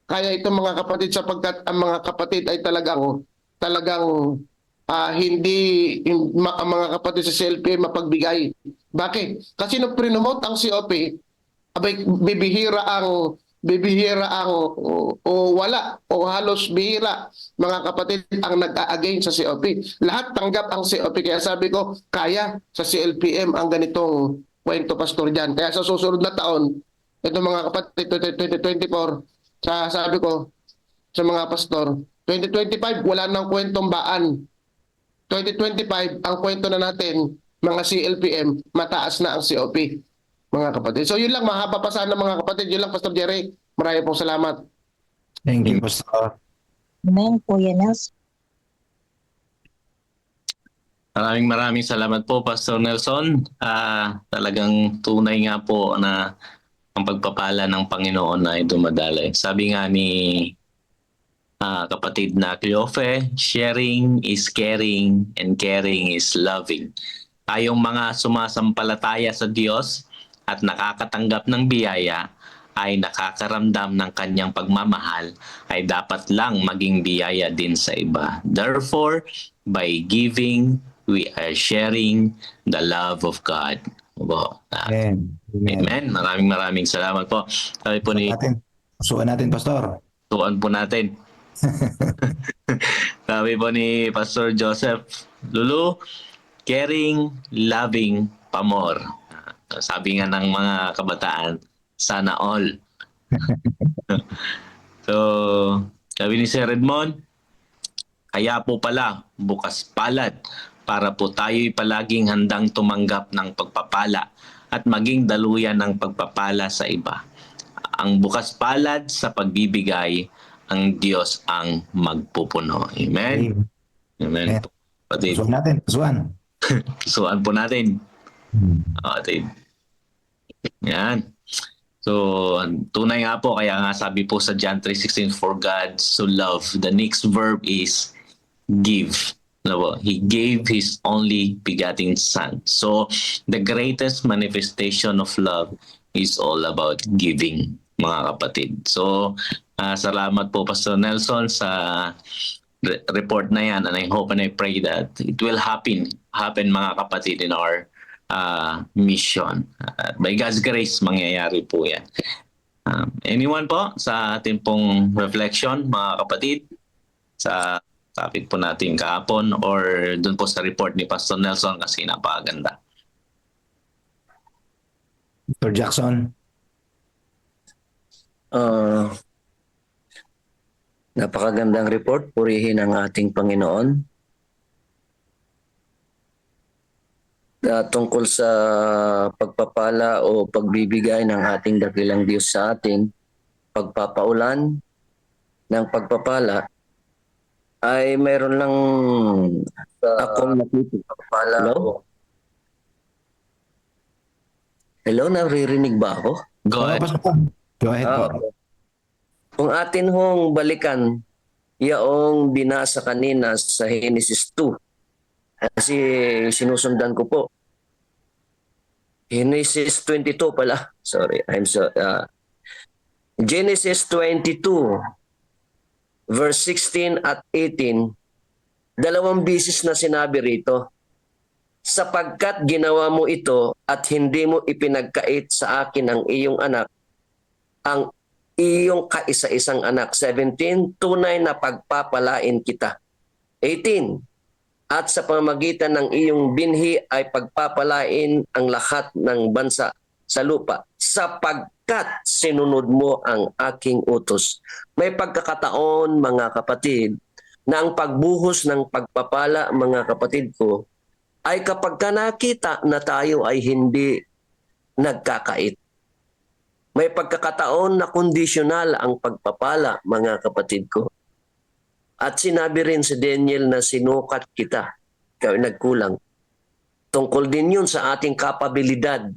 S7: Kaya ito mga kapatid sapagkat ang mga kapatid ay talagang ang mga kapatid sa CLPM mapagbigay. Bakit? Kasi nung prinomote ang COP, abay bibihira ang wala o halos bihira mga kapatid ang nag-a-again sa COP. Lahat tanggap ang COP. Kaya sabi ko, kaya sa CLPM ang ganitong kwento, Pastor Jan. Kaya sa susunod na taon, ito mga kapatid, 2024, sabi ko sa mga pastor, 2025 wala nang kwentong Baan. 2025, ang kwento na natin, mga CLPM, mataas na ang COP, mga kapatid. So yun lang, mahaba pa sana mga kapatid. Yun lang, Pastor Jerry. Maraming pong salamat.
S6: Thank you, Pastor.
S8: Amen, Kuya Nels.
S5: Maraming salamat po, Pastor Nelson. Talagang tunay nga po na ang pagpapala ng Panginoon ay dumadaloy. Sabi nga ni kapatid na Cleofe, sharing is caring and caring is loving. Tayong mga sumasampalataya sa Diyos at nakakatanggap ng biyaya ay nakakaramdam ng kanyang pagmamahal ay dapat lang maging biyaya din sa iba. Therefore, by giving, we are sharing the love of God. Opo.
S6: Amen.
S5: Amen. Maraming salamat po. Sabi po ni
S6: Pusuan natin, Pastor.
S5: tuan po natin. Sabi po ni Pastor Joseph, Lulu, caring, loving, pamor. Sabi nga ng mga kabataan, sana all. So, sabi ni Sir Edmond, kaya po pala bukas palad para po tayo'y palaging handang tumanggap ng pagpapala at maging daluyan ng pagpapala sa iba. Ang bukas palad sa pagbibigay, ang Diyos ang magpupuno. Amen? Amen.
S6: Amen.
S5: Kapatid,
S6: Pusuan natin, pusuan.
S5: suan po natin. Kapatid. Yan. So, tunay nga po, kaya nga sabi po sa John 3:16, for God so loved. The next verb is give. He gave His only begotten Son. So, the greatest manifestation of love is all about giving, mga kapatid. So, salamat po, Pastor Nelson, sa report na yan. And I hope and I pray that it will happen mga kapatid, in our mission. By God's grace, mangyayari po yan. Anyone po sa ating pong reflection, mga kapatid, sa topic po natin kahapon or dun po sa report ni Pastor Nelson kasi napakaganda.
S6: Pastor Jackson.
S9: Napakagandang report. Purihin ang ating Panginoon. Tungkol sa pagpapala o pagbibigay ng ating dakilang Diyos sa atin, pagpapaulan ng pagpapala, ay mayroon lang akong nakikita. Hello? Hello, naririnig ba ako?
S5: Go ahead.
S6: Pastor. Go ahead po.
S9: Kung atin hong balikan yaong binasa kanina sa Genesis 2, kasi sinusundan ko po. Genesis 22 pala. Sorry, Genesis 22 verse 16 at 18, dalawang bisis na sinabi rito, sapagkat ginawa mo ito at hindi mo ipinagkait sa akin ang iyong anak, ang iyong kaisa-isang anak. 17, tunay na pagpapalain kita. 18, at sa pamamagitan ng iyong binhi ay pagpapalain ang lahat ng bansa sa lupa, sapagkat sinunod mo ang aking utos. May pagkakataon, mga kapatid, na ang pagbuhos ng pagpapala, mga kapatid ko, ay kapag ka nakita na tayo ay hindi nagkakait. May pagkakataon na kondisyonal ang pagpapala, mga kapatid ko. At sinabi rin si Daniel na sinukat kita, ikaw ay nagkulang. Tungkol din yun sa ating kapabilidad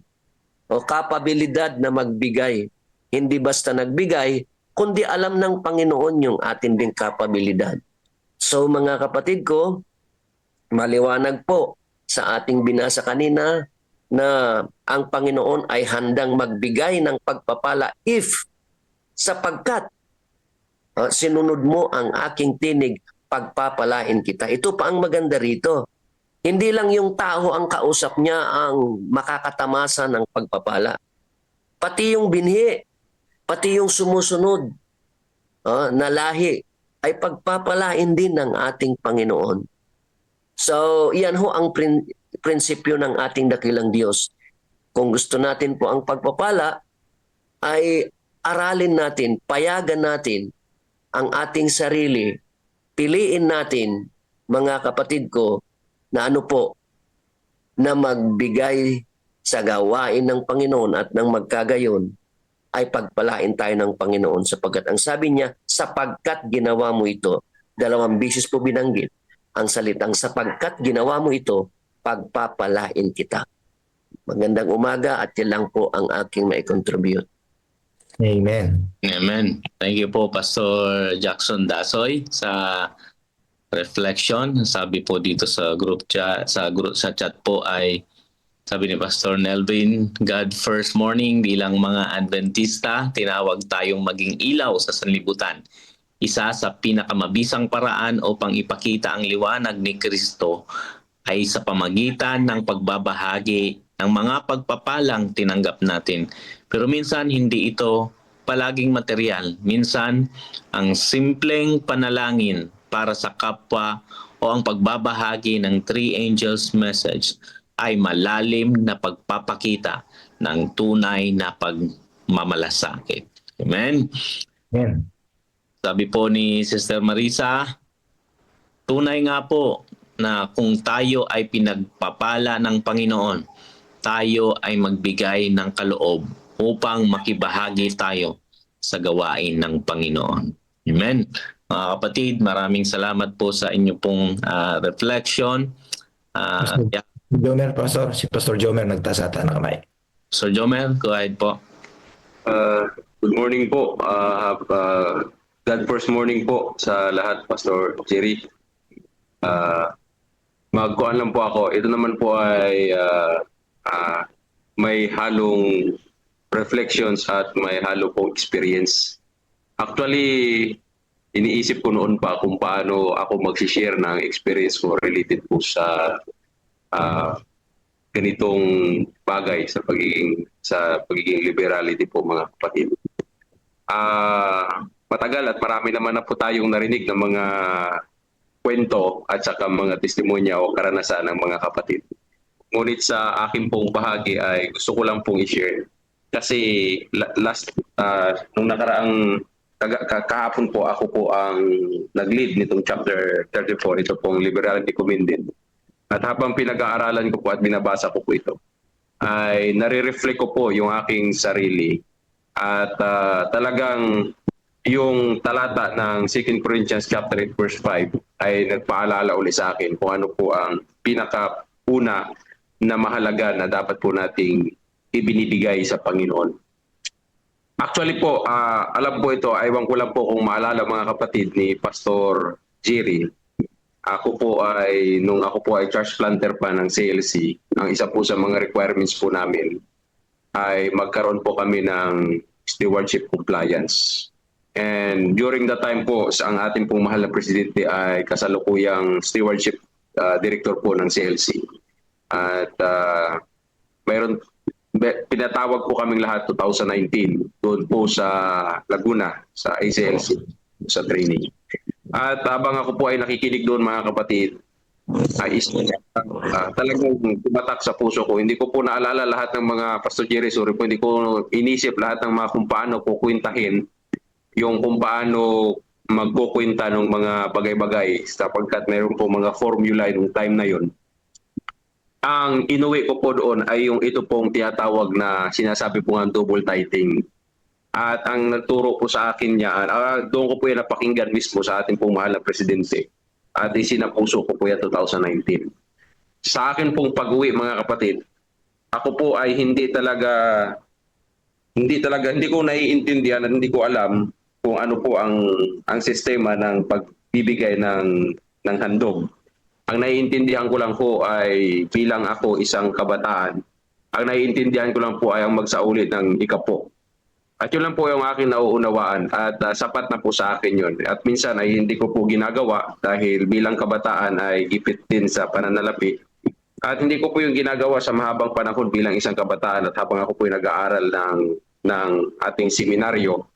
S9: o kapabilidad na magbigay. Hindi basta nagbigay, kundi alam ng Panginoon yung ating ding kapabilidad. So mga kapatid ko, maliwanag po sa ating binasa kanina na ang Panginoon ay handang magbigay ng pagpapala if sapagkat sinunod mo ang aking tinig, pagpapalain kita. Ito pa ang maganda rito. Hindi lang yung tao ang kausap niya ang makakatamasa ng pagpapala. Pati yung binhi, pati yung sumusunod na lahi ay pagpapalain din ng ating Panginoon. So, yan ho ang prinsipyo ng ating dakilang Diyos. Kung gusto natin po ang pagpapala, ay aralin natin, payagan natin ang ating sarili, piliin natin, mga kapatid ko, na ano po, na magbigay sa gawain ng Panginoon at nang magkagayon ay pagpalain tayo ng Panginoon sapagkat ang sabi niya, sapagkat ginawa mo ito, 2 beses po binanggit ang salitang sapagkat ginawa mo ito, pagpapalain kita. Magandang umaga at yan lang po ang aking mai-contribute.
S6: Amen.
S5: Amen. Thank you po, Pastor Jackson Dasoy, sa reflection. Sabi po dito sa group chat, sa chat po ay sabi ni Pastor Nelvin, God first morning bilang mga Adventista, tinawag tayong maging ilaw sa sanlibutan. Isa sa pinakamabisang paraan upang ipakita ang liwanag ni Kristo ay sa pamagitan ng pagbabahagi ng mga pagpapalang tinanggap natin. Pero minsan hindi ito palaging material. Minsan ang simpleng panalangin para sa kapwa o ang pagbabahagi ng Three Angels message ay malalim na pagpapakita ng tunay na pagmamalasakit. Amen?
S6: Amen.
S5: Sabi po ni Sister Marisa, tunay nga po na kung tayo ay pinagpapala ng Panginoon, tayo ay magbigay ng kaloob upang makibahagi tayo sa gawain ng Panginoon. Amen. Mga kapatid, maraming salamat po sa inyo pong reflection. Yeah.
S6: Jomer, Pastor. Si Pastor Jomer nagtaas ata ng kamay.
S5: Sir Jomer, go ahead po.
S10: Good morning po. God first morning po sa lahat, Pastor Jerry. Magkuhan lang po ako. Ito naman po ay may halong reflections at may halo pong experience. Actually, iniisip ko noon pa kung paano ako mag-share ng experience ko related po sa ganitong bagay sa pagiging liberality po, mga kapatid. Matagal at marami naman na po tayong narinig ng mga kwento at saka mga testimonya o karanasan ng mga kapatid. Ngunit sa akin pong bahagi ay gusto ko lang pong i-share. Kasi nung nakaraang kahapon po, ako po ang nag-lead nitong chapter 34, ito pong Liberality Commended. At habang pinag-aaralan ko po at binabasa ko po ito, ay nare-reflect ko po yung aking sarili. At talagang yung talata ng 2 Corinthians chapter 8 verse 5 ay nagpaalala uli sa akin kung ano po ang pinakauna na mahalaga na dapat po nating ibinibigay sa Panginoon. Actually po, alam po ito, aywan ko lang po kung maalala, mga kapatid, ni Pastor Jerry. Nung ako po ay church planter pa ng CLC, ang isa po sa mga requirements po namin ay magkaroon po kami ng stewardship compliance. And during that time po, ang ating pong mahal na presidente ay kasalukuyang stewardship director po ng CLC. At pinatawag po kaming lahat 2019 doon po sa Laguna, sa ACLC, sa training. At habang ako po ay nakikinig doon, mga kapatid, talagang tumatak sa puso ko. Hindi ko po naalala lahat ng mga Pastor Jerry, sorry po, hindi ko inisip lahat ng mga kung paano ko kwentahin yung kung paano magkukwenta ng mga bagay-bagay sapagkat mayroon po mga formula yung time na yon. Ang inuwi ko po doon ay yung ito pong tinatawag na sinasabi po ng double tithing. At ang nagturo po sa akin niya, doon ko po yan napakinggan mismo sa ating pong mahal na presidente. At isinapuso ko po yan 2019. Sa akin pong pag-uwi, mga kapatid, ako po ay hindi ko naiintindihan at hindi ko alam kung ano po ang sistema ng pagbibigay ng handog. Ang naiintindihan ko lang po ay bilang ako isang kabataan, ang naiintindihan ko lang po ay ang magsaulit ng ikapo. At yun lang po yung aking nauunawaan at sapat na po sa akin yun. At minsan ay hindi ko po ginagawa dahil bilang kabataan ay gipit din sa pananalapi. At hindi ko po yung ginagawa sa mahabang panahon bilang isang kabataan at habang ako po yung nag-aaral ng ating seminaryo.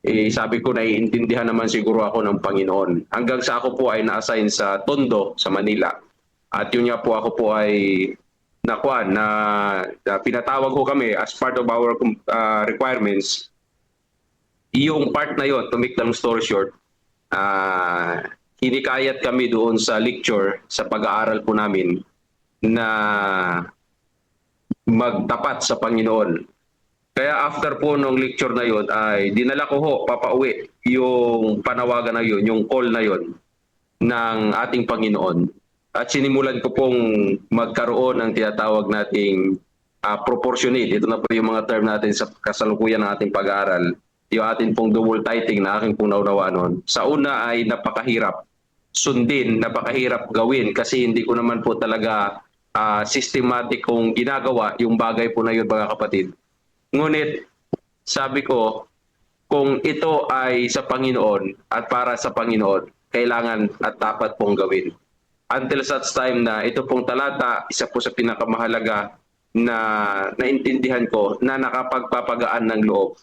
S10: Sabi ko, naiintindihan naman siguro ako ng Panginoon. Hanggang sa ako po ay na-assign sa Tondo, sa Manila. At yun nga po, ako po ay pinatawag ko kami as part of our requirements. Yung part na yon, to make long story short, hinikayat kami doon sa lecture, sa pag-aaral po namin, na magtapat sa Panginoon. Kaya after po nung lecture na yon ay dinala ko ho, papauwi, yung panawagan na yun, yung call na yun ng ating Panginoon. At sinimulan ko pong magkaroon ng tinatawag nating proportionate. Ito na po yung mga term natin sa kasalukuyan ng ating pag-aaral. Yung ating pong double tithing na aking pong naunawaan noon. Sa una ay napakahirap sundin, napakahirap gawin kasi hindi ko naman po talaga systematic kong ginagawa yung bagay po na yun, mga kapatid. Ngunit sabi ko, kung ito ay sa Panginoon at para sa Panginoon, kailangan at dapat pong gawin. Until such time na ito pong talata, isa po sa pinakamahalaga na naintindihan ko na nakapagpapagaan ng loob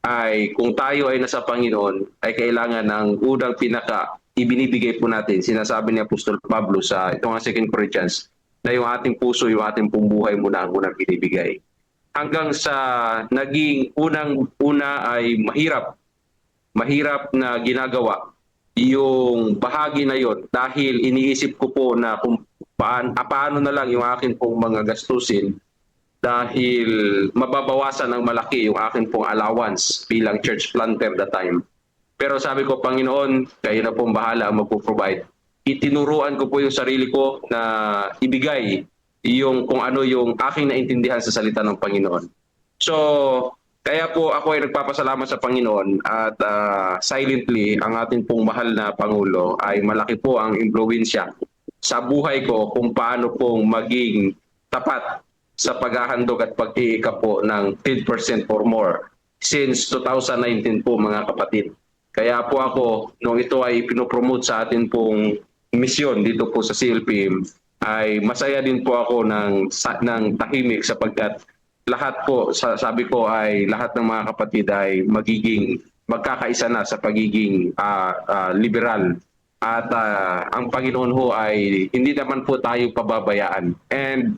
S10: ay kung tayo ay nasa Panginoon ay kailangan ng unang pinaka ibinibigay po natin. Sinasabi ni Apostol Pablo sa itong 2 Corinthians na yung ating puso, yung ating pong buhay muna ang unang binibigay. Hanggang sa naging unang-una ay mahirap na ginagawa yung bahagi na yon dahil iniisip ko po na kung paano na lang yung akin pong mga gastusin dahil mababawasan ng malaki yung akin pong allowance bilang church planter that time. Pero sabi ko, Panginoon, kayo na pong bahala ang magpo-provide. Itinuruan ko po yung sarili ko na ibigay yung kung ano yung aking naintindihan sa salita ng Panginoon. So, kaya po ako ay nagpapasalamat sa Panginoon at silently ang ating pong mahal na Pangulo ay malaki po ang impluwensya sa buhay ko kung paano pong maging tapat sa paghahandog at pag-iika po ng 10% or more since 2019 po, mga kapatid. Kaya po ako, nung ito ay pinopromote sa atin pong misyon dito po sa CLPM, ay masaya din po ako ng tahimik sapagkat lahat po, sabi ko ay lahat ng mga kapatid ay magkakaisa na sa pagiging liberal. At ang Panginoon ho ay hindi naman po tayo pababayaan. And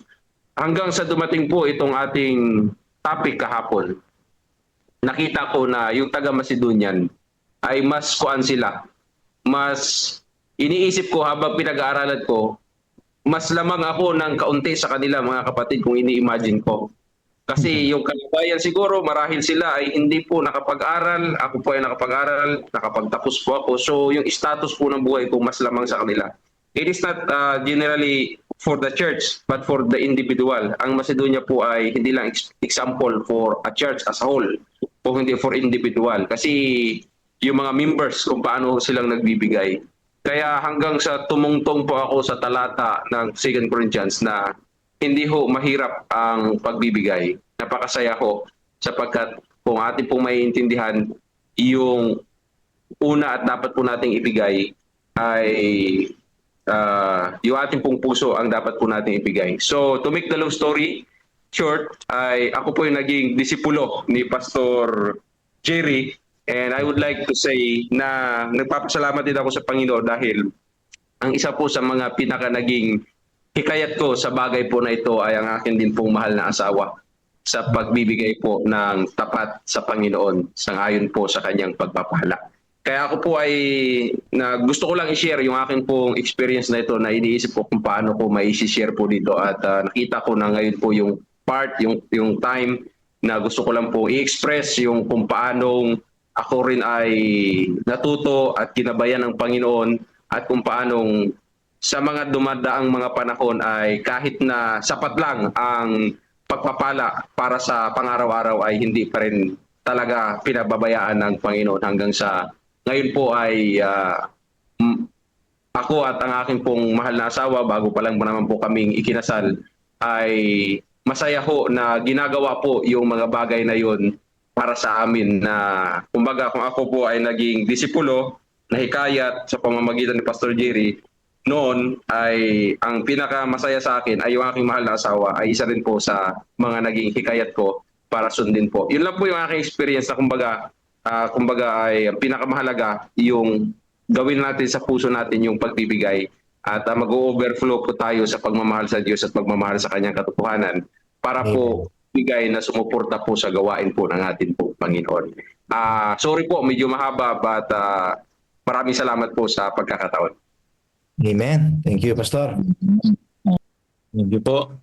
S10: hanggang sa dumating po itong ating topic kahapon, nakita ko na yung taga-Macedonian ay mas kuan sila. Mas iniisip ko habang pinag-aaralan ko, mas lamang ako ng kaunti sa kanila, mga kapatid, kung ini-imagine ko. Kasi yung kalabayan siguro, marahil sila ay hindi po nakapag-aral. Ako po ay nakapag-aral, nakapagtapos po ako. So yung status po ng buhay ko mas lamang sa kanila. It is not generally for the church, but for the individual. Ang Macedonia po ay hindi lang example for a church as a whole, o hindi for individual. Kasi yung mga members kung paano silang nagbibigay. Kaya hanggang sa tumungtong po ako sa talata ng 2 Corinthians na hindi ho mahirap ang pagbibigay. Napakasaya ho sapagkat kung ating pong maiintindihan yung una at dapat po nating ibigay ay yung ating pong puso ang dapat po nating ibigay. So to make the long story short, ay ako po yung naging disipulo ni Pastor Jerry. And I would like to say na nagpapasalamat din ako sa Panginoon dahil ang isa po sa mga pinaka naging hikayat ko sa bagay po na ito ay ang akin din pong mahal na asawa sa pagbibigay po ng tapat sa Panginoon sangayon po sa kanyang pagpapala. Kaya ako po ay gusto ko lang i-share yung akin pong experience na ito na iniisip ko kung paano ko mai-share po dito at nakita ko na ngayon po yung part, yung time na gusto ko lang po i-express yung kung paanong ako rin ay natuto at ginabayan ng Panginoon at kung paanong sa mga dumadaang mga panahon ay kahit na sapat lang ang pagpapala para sa pangaraw-araw ay hindi pa rin talaga pinababayaan ng Panginoon hanggang sa ngayon po ay ako at ang aking pong mahal na asawa bago pa lang naman po kaming ikinasal ay masaya ho na ginagawa po yung mga bagay na yun para sa amin na kumbaga kung ako po ay naging disipulo na hikayat sa pamamagitan ni Pastor Jerry noon ay ang pinaka masaya sa akin ay yung aking mahal na asawa ay isa rin po sa mga naging hikayat ko para sundin po. Yun lang po yung aking experience na kumbaga ay ang pinakamahalaga yung gawin natin sa puso natin yung pagbibigay at mag-overflow po tayo sa pagmamahal sa Diyos at pagmamahal sa kanyang katotohanan para po bigay na sumuporta po sa gawain po ng ating po Panginoon. Sorry po, medyo mahaba but maraming salamat po sa pagkakataon.
S6: Amen. Thank you, Pastor.
S5: Thank you po.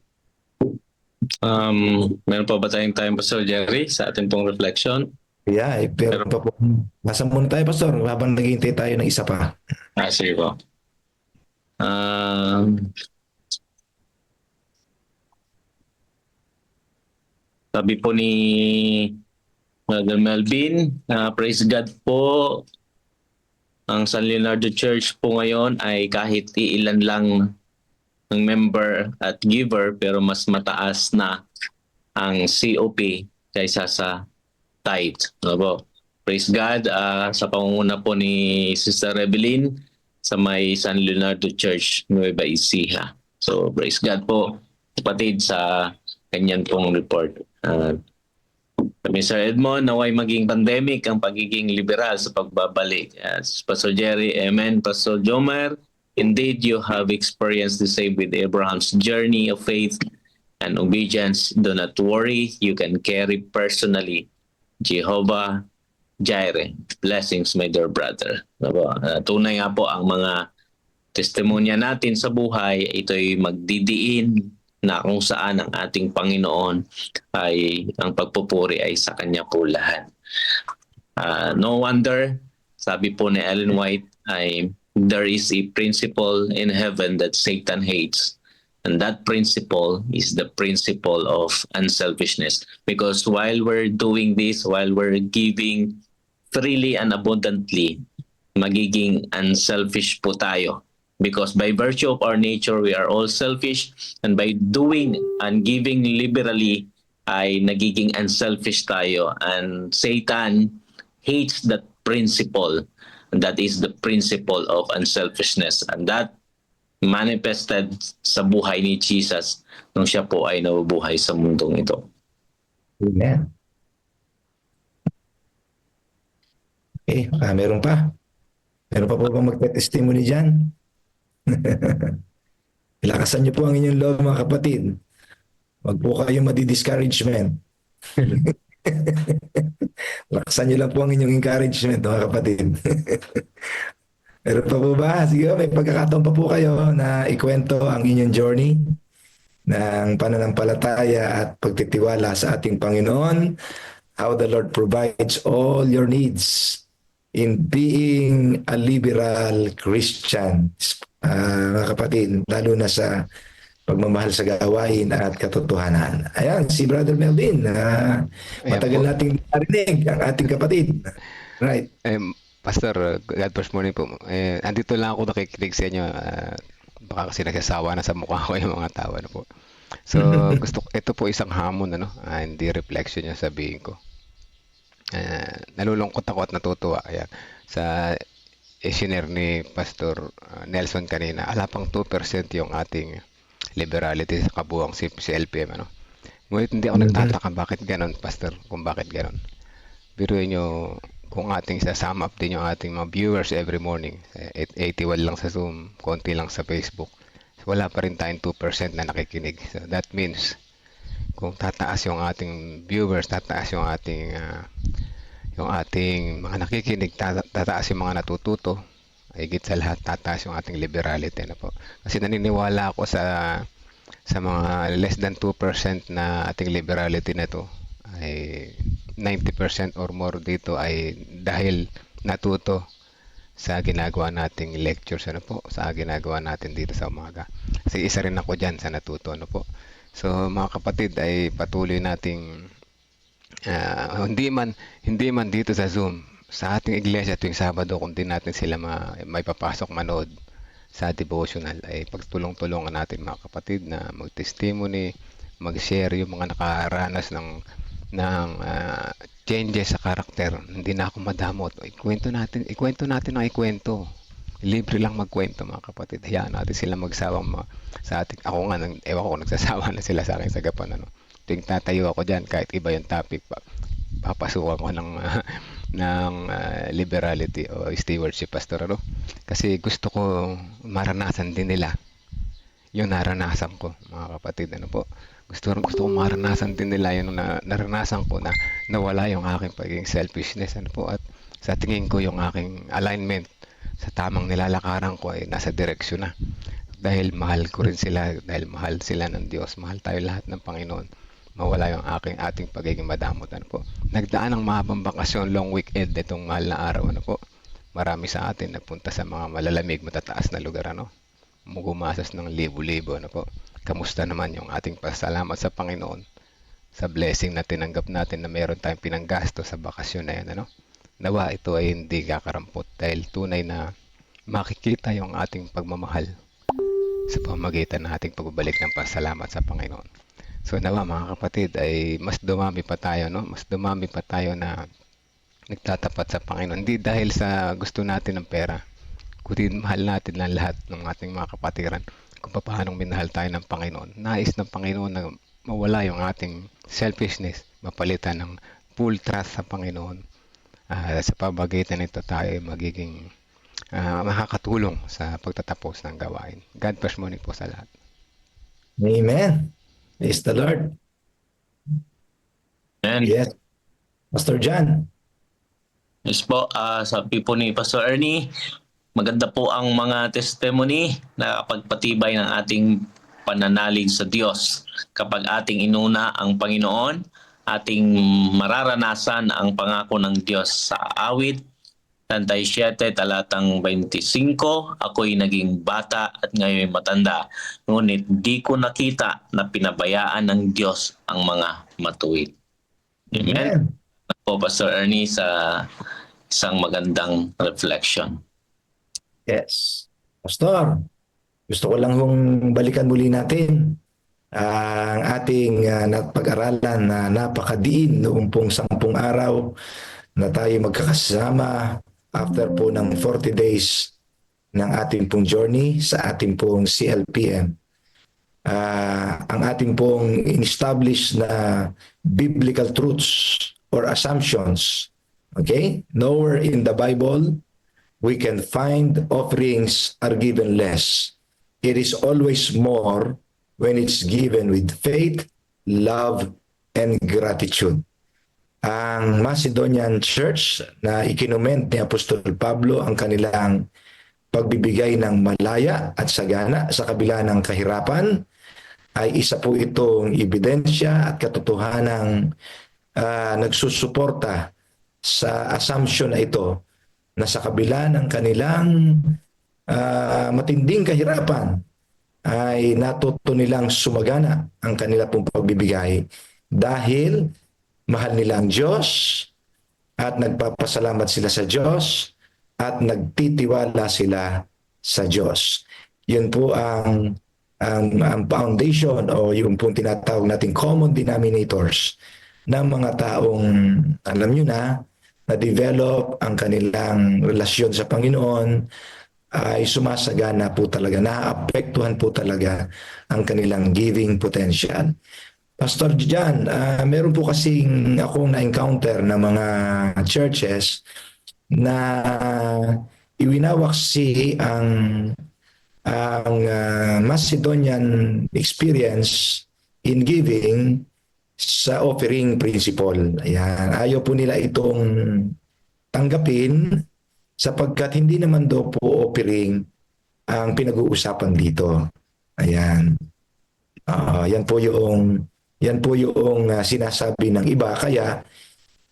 S5: Meron pa ba tayong time, Pastor Jerry, sa ating pong reflection?
S6: Yeah, pero pa po. Nasa muna tayo, Pastor, habang naghihintay tayo ng isa pa.
S5: Sige po. Sabi po ni Brother Melvin, praise God po. Ang San Leonardo Church po ngayon ay kahit iilan lang ng member at giver, pero mas mataas na ang COP kaysa sa tithe. No po? Praise God sa pangunguna po ni Sister Revelyn sa may San Leonardo Church, Nueva Ecija. So praise God po, kapatid, sa kanyan pong report. Kami Sir Edmond, naway maging pandemic ang pagiging liberal sa pagbabalik. Pastor Jerry, amen. Pastor Jomer, indeed you have experienced the same with Abraham's journey of faith and obedience. Do not worry, you can carry personally Jehovah Jireh. Blessings, my dear brother. Tunay nga po ang mga testimonya natin sa buhay, ito'y magdidiin na kung saan ang ating Panginoon ay ang pagpupuri ay sa Kanya po lahat. No wonder, sabi po ni Ellen White, there is a principle in heaven that Satan hates. And that principle is the principle of unselfishness. Because while we're doing this, while we're giving freely and abundantly, magiging unselfish po tayo. Because by virtue of our nature, we are all selfish. And by doing and giving liberally, ay nagiging unselfish tayo. And Satan hates that principle. And that is the principle of unselfishness. And that manifested sa buhay ni Jesus nung siya po ay nabubuhay sa mundong ito.
S6: Amen. Okay, meron pa. Meron pa po bang magte-testimony dyan? Lakasan niyo po ang inyong loob, mga kapatid. Huwag po kayong madi-discouragement. Lakasan niyo lang po ang inyong encouragement, mga kapatid. Meron pa po ba? Sige, may pagkakataon pa po kayo na ikwento ang inyong journey ng pananampalataya at pagtitiwala sa ating Panginoon, how the Lord provides all your needs in being a liberal Christian. Mga kapatid, lalo na sa pagmamahal sa gawain at katotohanan. Ayan, si Brother Melvin, matagal nating narinig ang ating kapatid. Right.
S3: Pastor, God bless morning po. Andito lang ako nakikinig sa inyo. Baka kasi nagsasawa na sa mukha ko yung mga tawa na po. So, ito po isang hamon, hindi reflection yung sabihin ko. Nalulungkot ako at natutuwa. Kaya sa isinare ni Pastor Nelson kanina, ala pang 2% yung ating liberality sa kabuuang si LPM. Ngunit hindi ako nagtataka bakit ganon, Pastor, kung bakit ganon. Biruin nyo, kung ating sasum up din yung ating mga viewers every morning, 81 lang sa Zoom, konti lang sa Facebook, wala pa rin tayong 2% na nakikinig. So that means, kung tataas yung ating viewers, tataas yung ating mga nakikinig, tataas yung mga natututo, higit sa lahat tataas yung ating liberality na po. Kasi naniniwala ako sa mga less than 2% na ating liberality na to, ay 90% or more dito ay dahil natuto sa ginagawa nating lectures, sa ginagawa natin dito sa umaga. Kasi isa rin ako dyan sa natuto, So mga kapatid, ay patuloy nating hindi man dito sa Zoom, sa ating iglesia tuwing Sabado, kung di natin sila may papasok manood sa devotional, ay pagtulong-tulungan natin, mga kapatid, na mag-testimony, mag-share yung mga nakaranas ng changes sa karakter. Hindi na ako madamot. Ikwento natin ang ikwento. Libre lang magkwento, mga kapatid. Hayaan natin sila magsawang sa ating. Ako nga, ewan ko, nagsasawa na sila sa akin sa gapan. Tuwing tatayo ako dyan, kahit iba yung topic, papasukan ko ng liberality o stewardship, Pastor. Kasi gusto ko maranasan din nila yung naranasan ko, mga kapatid. Gusto ko maranasan din nila yung naranasan ko, na nawala yung aking pagiging selfishness. At sa tingin ko, yung aking alignment sa tamang nilalakaran ko ay nasa direksyon na. Dahil mahal ko rin sila, dahil mahal sila ng Diyos, mahal tayo lahat ng Panginoon. Mawala yung ating pagiging madamot. Ano po? Nagdaan ng mahabang bakasyon, long weekend itong mahal na araw. Ano po? Marami sa atin nagpunta sa mga malalamig, matataas na lugar. Ano? Mugumasas ng libo-libo. Ano po? Kamusta naman yung ating pasalamat sa Panginoon sa blessing na tinanggap natin na meron tayong pinanggasto sa bakasyon na yan. Ano? Nawa ito ay hindi kakarampot dahil tunay na makikita yung ating pagmamahal sa pamamagitan ng ating pagbabalik ng pasalamat sa Panginoon. So nawa mga kapatid ay mas dumami pa tayo, no? Mas dumami pa tayo na nagtatapat sa Panginoon. Hindi dahil sa gusto natin ng pera, kundi mahal natin lang lahat ng ating mga kapatiran kung paano minahal tayo ng Panginoon. Nais ng Panginoon na mawala yung ating selfishness, mapalitan ng full trust sa Panginoon. Sa pamamagitan nito tayo ay magiging makakatulong sa pagtatapos ng gawain. God bless morning po sa lahat.
S6: Amen. Praise the Lord.
S5: And
S6: Yes. Pastor John.
S5: yes po, sabi po ni Pastor Ernie, maganda po ang mga testimony na pagpatibay ng ating pananalig sa Diyos. Kapag ating inuna ang Panginoon, ating mararanasan ang pangako ng Diyos sa awit 37, talatang 25, ako'y naging bata at ngayon matanda. Ngunit di ko nakita na pinabayaan ng Diyos ang mga matuwid. Amen. Po, Pastor Ernie, sa isang magandang reflection.
S6: Yes. Pastor, gusto ko lang hong balikan muli natin ang ating pag-aralan na napakadiin noong pong 10 araw na tayo magkakasama after po ng 40 days ng ating pong journey sa ating pong CLPM. Ang ating pong in-establish na biblical truths or assumptions. Okay? Nowhere in the Bible we can find offerings are given less. It is always more when it's given with faith, love, and gratitude. Ang Macedonian Church na ikinument ni Apostol Pablo ang kanilang pagbibigay ng malaya at sagana sa kabila ng kahirapan ay isa po itong ebidensya at katotohanang nagsusuporta sa assumption na ito na sa kabila ng kanilang matinding kahirapan ay natuto nilang sumagana ang kanila pong pagbibigay dahil mahal nila ang Diyos at nagpapasalamat sila sa Diyos at nagtitiwala sila sa Diyos. Yun po ang foundation o yung pong tinatawag nating common denominators ng mga taong, alam nyo na develop ang kanilang relasyon sa Panginoon ay sumasagana po talaga, naapektuhan po talaga ang kanilang giving potential. Pastor John, meron po kasing akong na-encounter na mga churches na iwinawaksi ang Macedonian experience in giving sa offering principle. Ayan. Ayaw po nila itong tanggapin sapagkat hindi naman daw po offering ang pinag-uusapan dito. Ayan. Yan po yung sinasabi ng iba. Kaya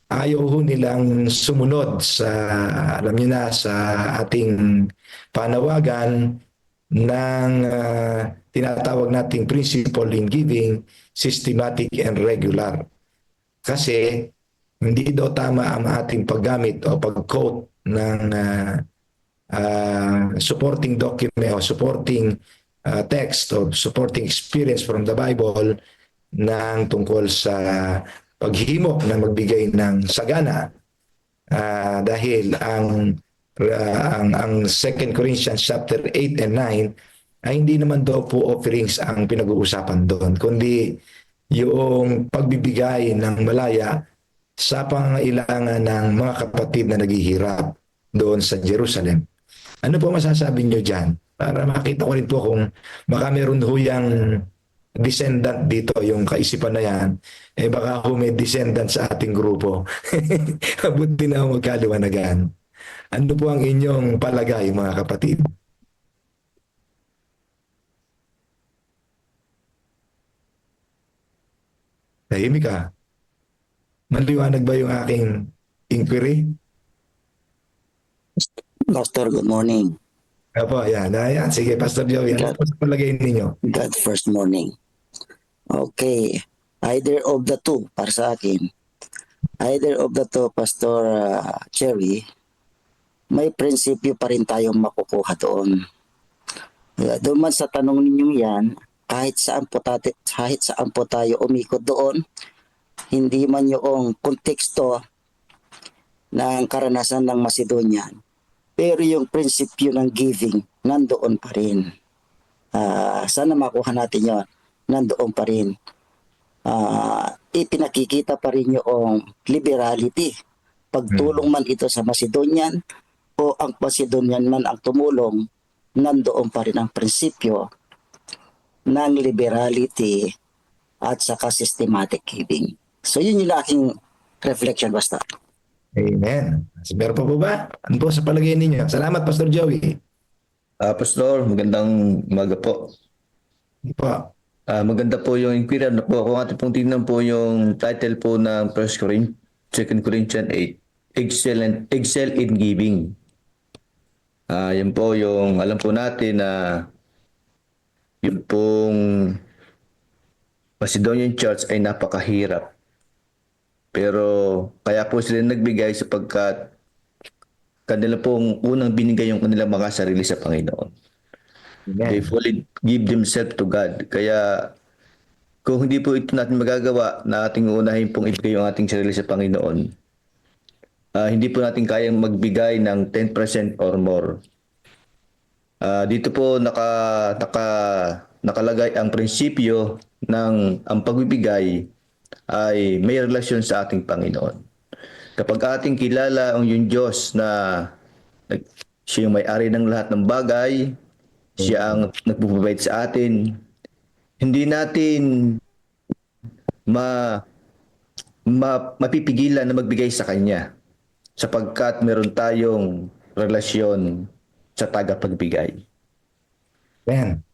S6: ayaw ho nilang sumunod sa, alam niyo na, sa ating panawagan ng tinatawag nating principle in giving, systematic and regular. Kasi hindi daw tama ang ating paggamit o pag-quote ng supporting document o supporting text o supporting experience from the Bible ng tungkol sa paghihimok na magbigay ng sagana dahil ang 2 Corinthians chapter 8 and 9 ay hindi naman daw po offerings ang pinag-uusapan doon kundi yung pagbibigay ng malaya sa pangailangan ng mga kapatid na naghihirap doon sa Jerusalem. Ano po masasabi niyo dyan? Para makita ko rin po kung baka meron huyang descendant dito, yung kaisipan na yan, baka may descendant sa ating grupo. Buti na magkaliwanagan. Ano po ang inyong palagay, mga kapatid? Tahimik ka. Maliwanag ba yung aking inquiry?
S11: Pastor, good morning.
S6: Opo, yan. Ayan. Sige, Pastor Joey. Ano po sa palagay ninyo?
S11: God first morning. Okay. Either of the two, para sa akin. Either of the two, Pastor Cherry, may prinsipyo pa rin tayong makukuha doon. Doon man sa tanong ninyong yan, kahit saan po tayo umikot doon, hindi man yung konteksto ng karanasan ng Macedonian, pero yung prinsipyo ng giving, nandoon pa rin. Sana makuha natin yon, nandoon pa rin. Ipinakikita pa rin yung liberality. Pagtulong man ito sa Macedonian o ang Macedonian man ang tumulong, nandoon pa rin ang prinsipyo ng liberality at saka systematic giving. So yun yung aking reflection, basta.
S6: Amen. Meron pa po ba? Ano po sa palagay ninyo? Salamat, Pastor Joey.
S12: Pastor, magandang umaga po.
S6: Hindi po.
S12: Maganda po yung inquiry na po. Kung ating pong tingnan po yung title po ng 2 Corinthians 8, Excel in Giving. Yan po yung alam po natin na yung pong Macedonian Church ay napakahirap. Pero kaya po sila nagbigay sapagkat kanila pong unang binigay yung kanilang mga sarili sa Panginoon.
S6: Amen.
S12: They fully give themselves to God. Kaya kung hindi po ito natin magagawa na ating unahin pong ibigay yung ating sarili sa Panginoon, hindi po natin kayang magbigay ng 10% or more. Dito po nakalagay ang prinsipyo ng ang pagbibigay ay may relasyon sa ating Panginoon. Kapag ating kilala ang yung Diyos na siya yung may-ari ng lahat ng bagay, siya ang nagpo-provide sa atin, hindi natin mapipigilan na magbigay sa Kanya sapagkat meron tayong relasyon sa tagapagbigay.
S6: Amen.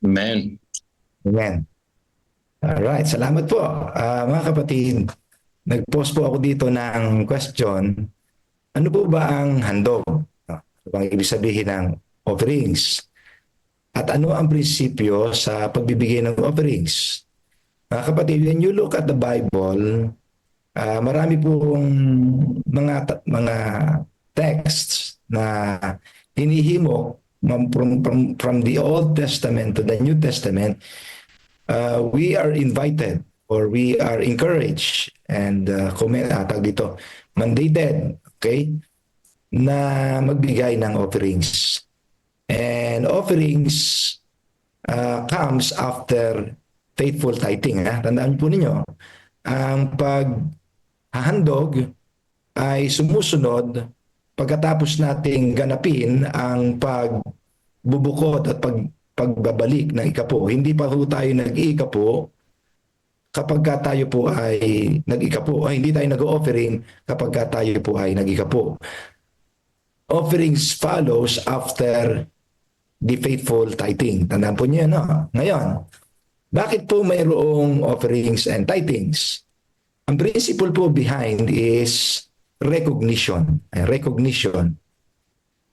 S5: Amen.
S6: Amen. Alright, salamat po. Mga kapatid, nag-post po ako dito ng question. Ano po ba ang handog? Ano bang ibig sabihin ng offerings? At ano ang prinsipyo sa pagbibigay ng offerings? Mga kapatid, when you look at the Bible, marami pong mga texts na hinihimo from the Old Testament to the New Testament. We are invited or we are encouraged and mandated, okay, na magbigay ng offerings. And offerings comes after faithful tithing. Tandaan po ninyo, ang paghahandog ay sumusunod pagkatapos nating ganapin ang pagbubukod at pagbabalik ng ikapo. Hindi pa po tayo nag-iikapo kapag tayo po ay nag-ikapo. Hindi tayo nag-offering kapag tayo po ay nag-ikapo. Offerings follows after the faithful tithing. Tandaan po niyo, no? Ngayon, bakit po mayroong offerings and tithings? Ang principle po behind is recognition. Recognition.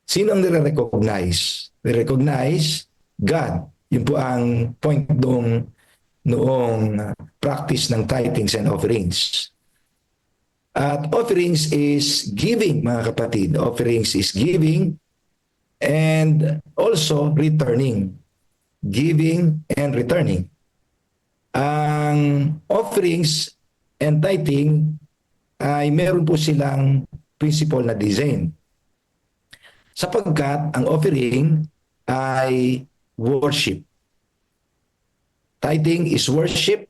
S6: Sino ang nire-recognize? We-recognize God. Yun po ang point noong practice ng tithings and offerings. At offerings is giving, mga kapatid. Offerings is giving and also returning. Giving and returning. Ang offerings and tithing ay meron po silang principle na design. Sapagkat ang offering ay worship. Tithing is worship.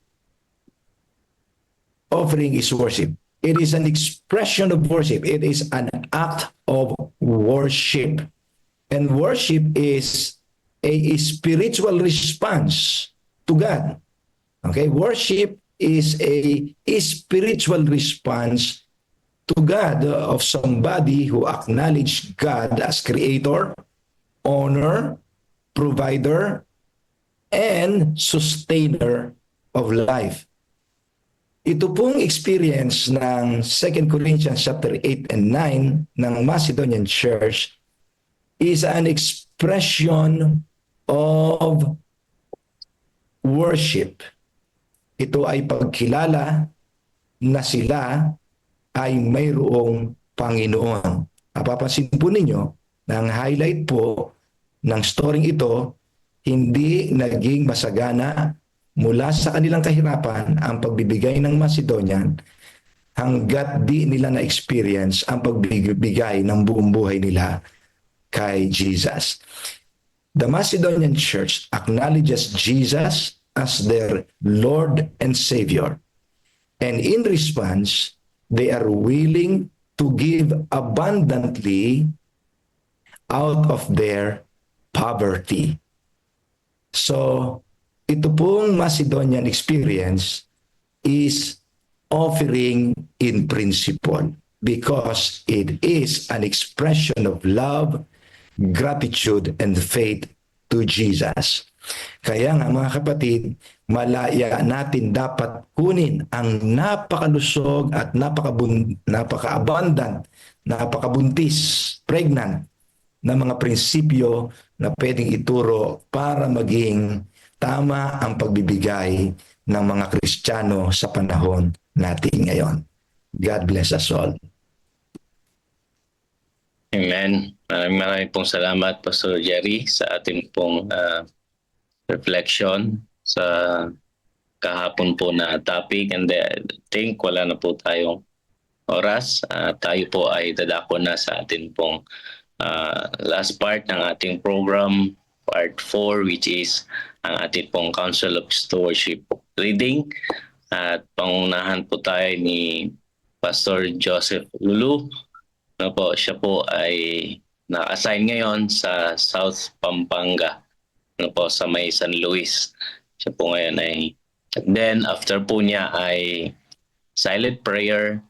S6: Offering is worship. It is an expression of worship. It is an act of worship. And worship is a spiritual response to God. Okay? Worship is a spiritual response to God of somebody who acknowledged God as creator, owner, provider, and sustainer of life. Ito pong experience ng 2 Corinthians chapter 8 and 9 ng Macedonian Church is an expression of worship. Ito ay pagkilala na sila ay mayroong Panginoon. Mapapansin po ninyo na ang highlight po ng story ito, hindi naging masagana mula sa kanilang kahirapan ang pagbibigay ng Macedonian hanggat di nila na-experience ang pagbibigay ng buong buhay nila kay Jesus. The Macedonian Church acknowledges Jesus as their Lord and Savior. And in response, they are willing to give abundantly out of their poverty. So, ito pong Macedonian experience is offering in principle because it is an expression of love, gratitude, and faith to Jesus. Kaya nga mga kapatid, malaya natin dapat kunin ang napakalusog at napaka-abundant, napakabuntis, pregnant na mga prinsipyo na pwedeng ituro para maging tama ang pagbibigay ng mga Kristiyano sa panahon natin ngayon. God bless us all.
S5: Amen. Maraming pong salamat, Pastor Jerry, sa ating pong reflection sa kahapon po na topic. And I think wala na po tayong oras. Tayo po ay dadako na sa ating pong last part ng ating program, part 4, which is ang ating pong Council of Stewardship reading. At pangunahan po tayo ni Pastor Joseph Lulu. No po, siya po ay na-assign ngayon sa South Pampanga, no po, sa may San Luis. Siya po ngayon ay, then after po niya ay silent prayer,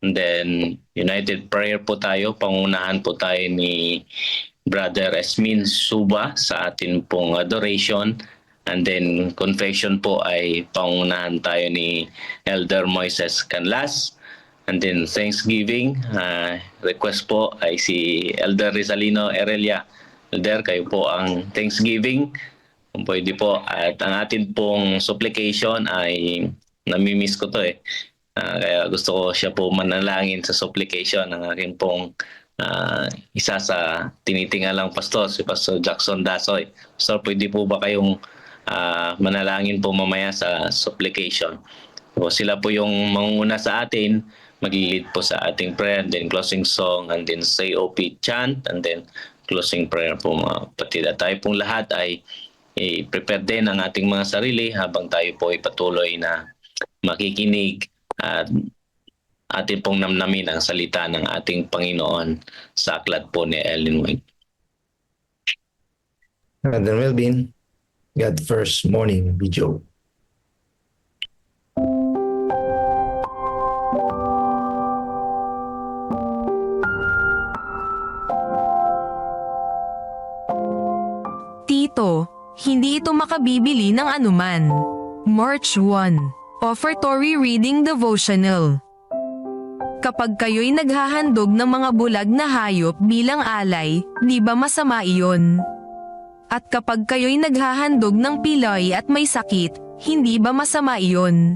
S5: and then united prayer po tayo. Pangunahan po tayo ni Brother Esmin Suba sa atin pong adoration, and then confession po ay pangunahan tayo ni Elder Moises Canlas. And then Thanksgiving, request po ay si Elder Rizalino Erelia. Elder, kayo po ang Thanksgiving. Kung pwede po. At ang atin pong supplication ay, namimiss ko to eh. Kaya gusto ko siya po manalangin sa supplication ng aking pong isa sa tinitingalang pastor, si Pastor Jackson Dasoy. Pastor, pwede po ba kayong manalangin po mamaya sa supplication? So, sila po yung manguna sa atin, mag-lead po sa ating prayer, and then closing song, and then say OP chant, and then closing prayer po mga kapatid. At tayo pong lahat ay i-prepare din ang ating mga sarili habang tayo po ay patuloy na makikinig at atin pong namnamin ang salita ng ating Panginoon sa aklat po ni Ellen White.
S6: Brother Melvin, God first morning video.
S2: Tito, hindi ito makabibili ng anuman. March 1. Offertory Reading Devotional. Kapag kayo'y naghahandog ng mga bulag na hayop bilang alay, di ba masama iyon? At kapag kayo'y naghahandog ng pilay at may sakit, hindi ba masama iyon?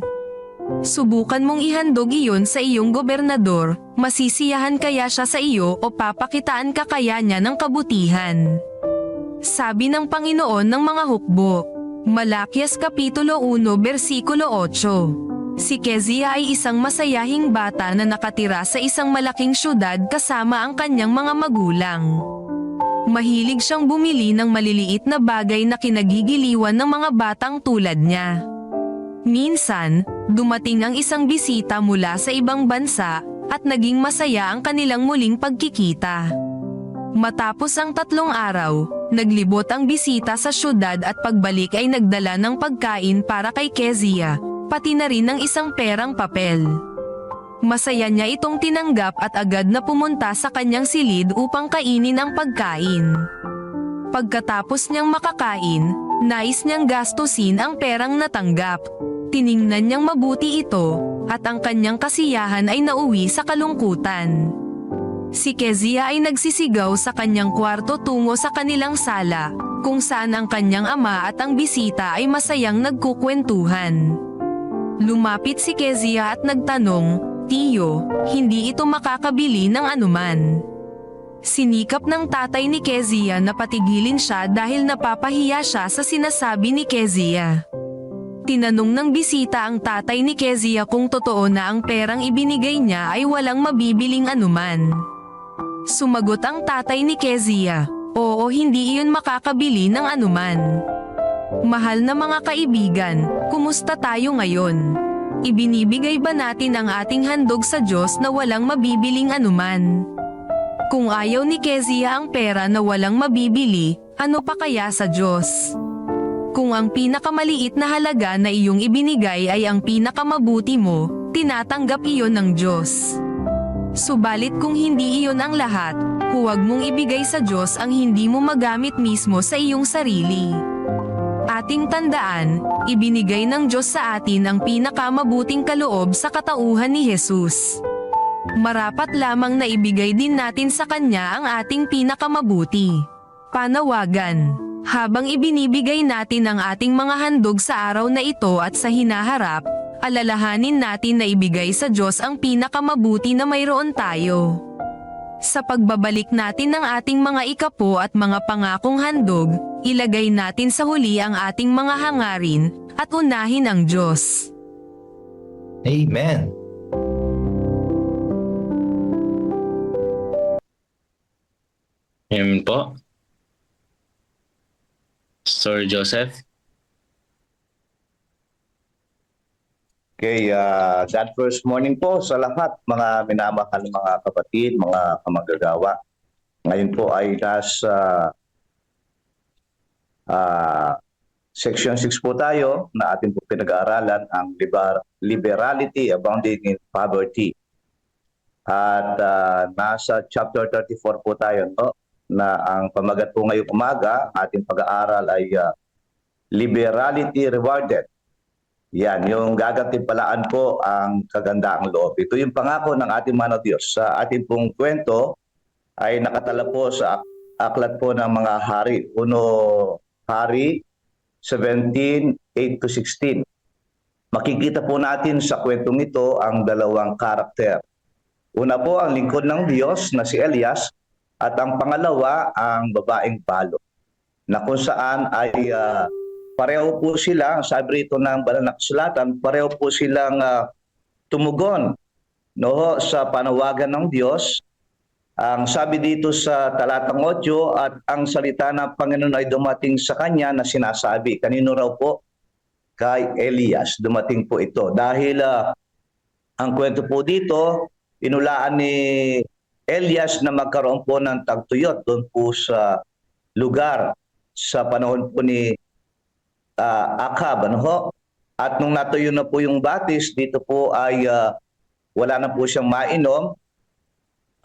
S2: Subukan mong ihandog iyon sa iyong gobernador, masisiyahan kaya siya sa iyo o papakitaan ka kaya niya ng kabutihan? Sabi ng Panginoon ng mga hukbo. Malakias Kapitulo 1 Versikulo 8. Si Kezia ay isang masayahing bata na nakatira sa isang malaking syudad kasama ang kanyang mga magulang. Mahilig siyang bumili ng maliliit na bagay na kinagigiliwan ng mga batang tulad niya. Minsan, dumating ang isang bisita mula sa ibang bansa at naging masaya ang kanilang muling pagkikita. Matapos ang 3 araw, naglibot ang bisita sa syudad at pagbalik ay nagdala ng pagkain para kay Kezia, pati na rin ng isang perang papel. Masaya niya itong tinanggap at agad na pumunta sa kanyang silid upang kainin ang pagkain. Pagkatapos niyang makakain, nais niyang gastusin ang perang natanggap. Tiningnan niyang mabuti ito, at ang kanyang kasiyahan ay nauwi sa kalungkutan. Si Kezia ay nagsisigaw sa kanyang kwarto tungo sa kanilang sala, kung saan ang kanyang ama at ang bisita ay masayang nagkukwentuhan. Lumapit si Kezia at nagtanong, "Tiyo, hindi ito makakabili ng anuman." Sinikap ng tatay ni Kezia na patigilin siya dahil napapahiya siya sa sinasabi ni Kezia. Tinanong ng bisita ang tatay ni Kezia kung totoo na ang perang ibinigay niya ay walang mabibiling anuman. Sumagot ang tatay ni Kezia, "Oo, hindi iyon makakabili ng anuman." Mahal na mga kaibigan, kumusta tayo ngayon? Ibinibigay ba natin ang ating handog sa Diyos na walang mabibiling anuman? Kung ayaw ni Kezia ang pera na walang mabibili, ano pa kaya sa Diyos? Kung ang pinakamaliit na halaga na iyong ibinigay ay ang pinakamabuti mo, tinatanggap iyon ng Diyos. Subalit kung hindi iyon ang lahat, huwag mong ibigay sa Diyos ang hindi mo magamit mismo sa iyong sarili. Ating tandaan, ibinigay ng Diyos sa atin ang pinakamabuting kaloob sa katauhan ni Jesus. Marapat lamang na ibigay din natin sa Kanya ang ating pinakamabuti. Panawagan. Habang ibinibigay natin ang ating mga handog sa araw na ito at sa hinaharap, alalahanin natin na ibigay sa Diyos ang pinakamabuti na mayroon tayo. Sa pagbabalik natin ng ating mga ikapo at mga pangakong handog, ilagay natin sa huli ang ating mga hangarin, at unahin ang Diyos.
S6: Amen.
S5: Amen po. Sir Joseph.
S12: Okay, God first morning po sa lahat mga minamahal mga kapatid, mga kamagagawa. Ngayon po ay nasa section 6 po tayo na ating po pinag-aaralan ang liberality abounding in poverty. At nasa chapter 34 po tayo, no? Na ang pamagat po ngayong umaga, ating pag-aaral ay liberality rewarded. Yan, yung gagantimpalaan po ang kagandaang loob. Ito yung pangako ng ating Manang Diyos. Sa ating pong kwento ay nakatala po sa aklat po ng mga hari. Hari 17:8-16. Makikita po natin sa kwentong ito ang dalawang karakter. Una po ang lingkod ng Diyos na si Elias at ang pangalawa ang babaeng balo na kung saan ay pareho po sila, sabi rito ng banal na kasulatan, pareho po silang tumugon no, sa panawagan ng Diyos. Ang sabi dito sa talatang 8, at ang salita ng Panginoon ay dumating sa kanya na sinasabi. Kanino raw po? Kay Elias. Dumating po ito. Dahil ang kwento po dito, inulaan ni Elias na magkaroon po ng tagtuyot doon po sa lugar sa panahon po ni Akab. Ano ho? At nung natuyo na po yung batis, dito po ay wala na po siyang mainom,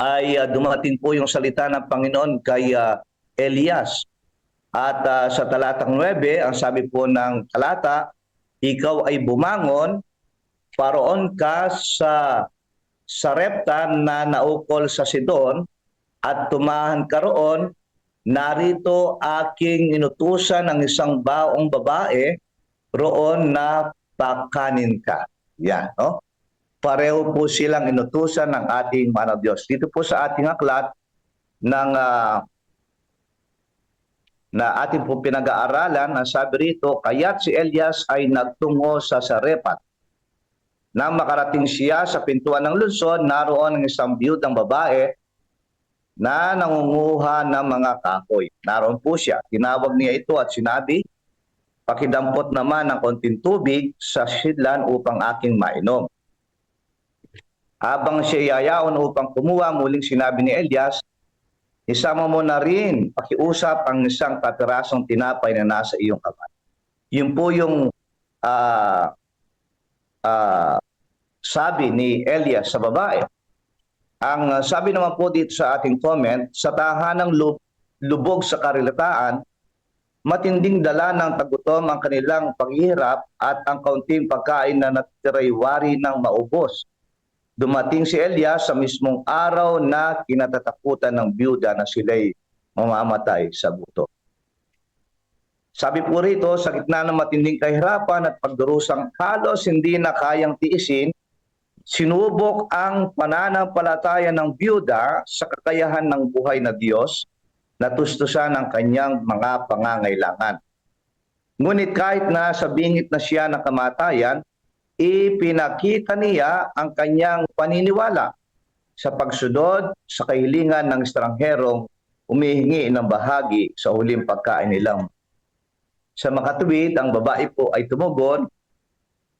S12: ay dumating po yung salita ng Panginoon kay Elias. At sa talatang 9, ang sabi po ng talata, ikaw ay bumangon, paroon ka sa Sarepta na naukol sa Sidon, at tumahan ka roon, narito aking inutusan ng isang baong babae, roon na pakanin ka. Yan, no? Pareho po silang inutusan ng ating Manang Diyos. Dito po sa ating aklat ng na ating po pinag-aaralan, ang sabi rito, kaya't si Elias ay nagtungo sa Sarepta. Nang makarating siya sa pintuan ng lungsod, naroon ang isang biyudang babae na nangunguha ng mga kahoy. Naroon po siya. Tinawag niya ito at sinabi, pakidampot naman ng konting tubig sa sidlan upang aking mainom. Habang siya yayaon upang kumuha, muling sinabi ni Elias, isama mo na rin, pakiusap ang isang kapirasong tinapay na nasa iyong kamay. Yun po yung sabi ni Elias sa babae. Ang sabi naman po dito sa ating comment, sa tahanang lubog sa karilitaan, matinding dala ng tagutom ang kanilang paghihirap at ang kaunting pagkain na natiray wari ng maubos. Dumating si Elias sa mismong araw na kinatatakutan ng byuda na sila'y mamamatay sa gutom. Sabi po rito, sa gitna ng matinding kahirapan at pagdurusang halos hindi na kayang tiisin, sinubok ang pananampalataya ng byuda sa kakayahan ng buhay na Diyos na tustusan ang kanyang mga pangangailangan. Ngunit kahit na sa bingit na siya ng kamatayan, ipinakita niya ang kanyang paniniwala sa pagsunod sa kahilingan ng estrangherong humihingi ng bahagi sa huling pagkain nilang. Sa makatuwid, ang babae po ay tumugon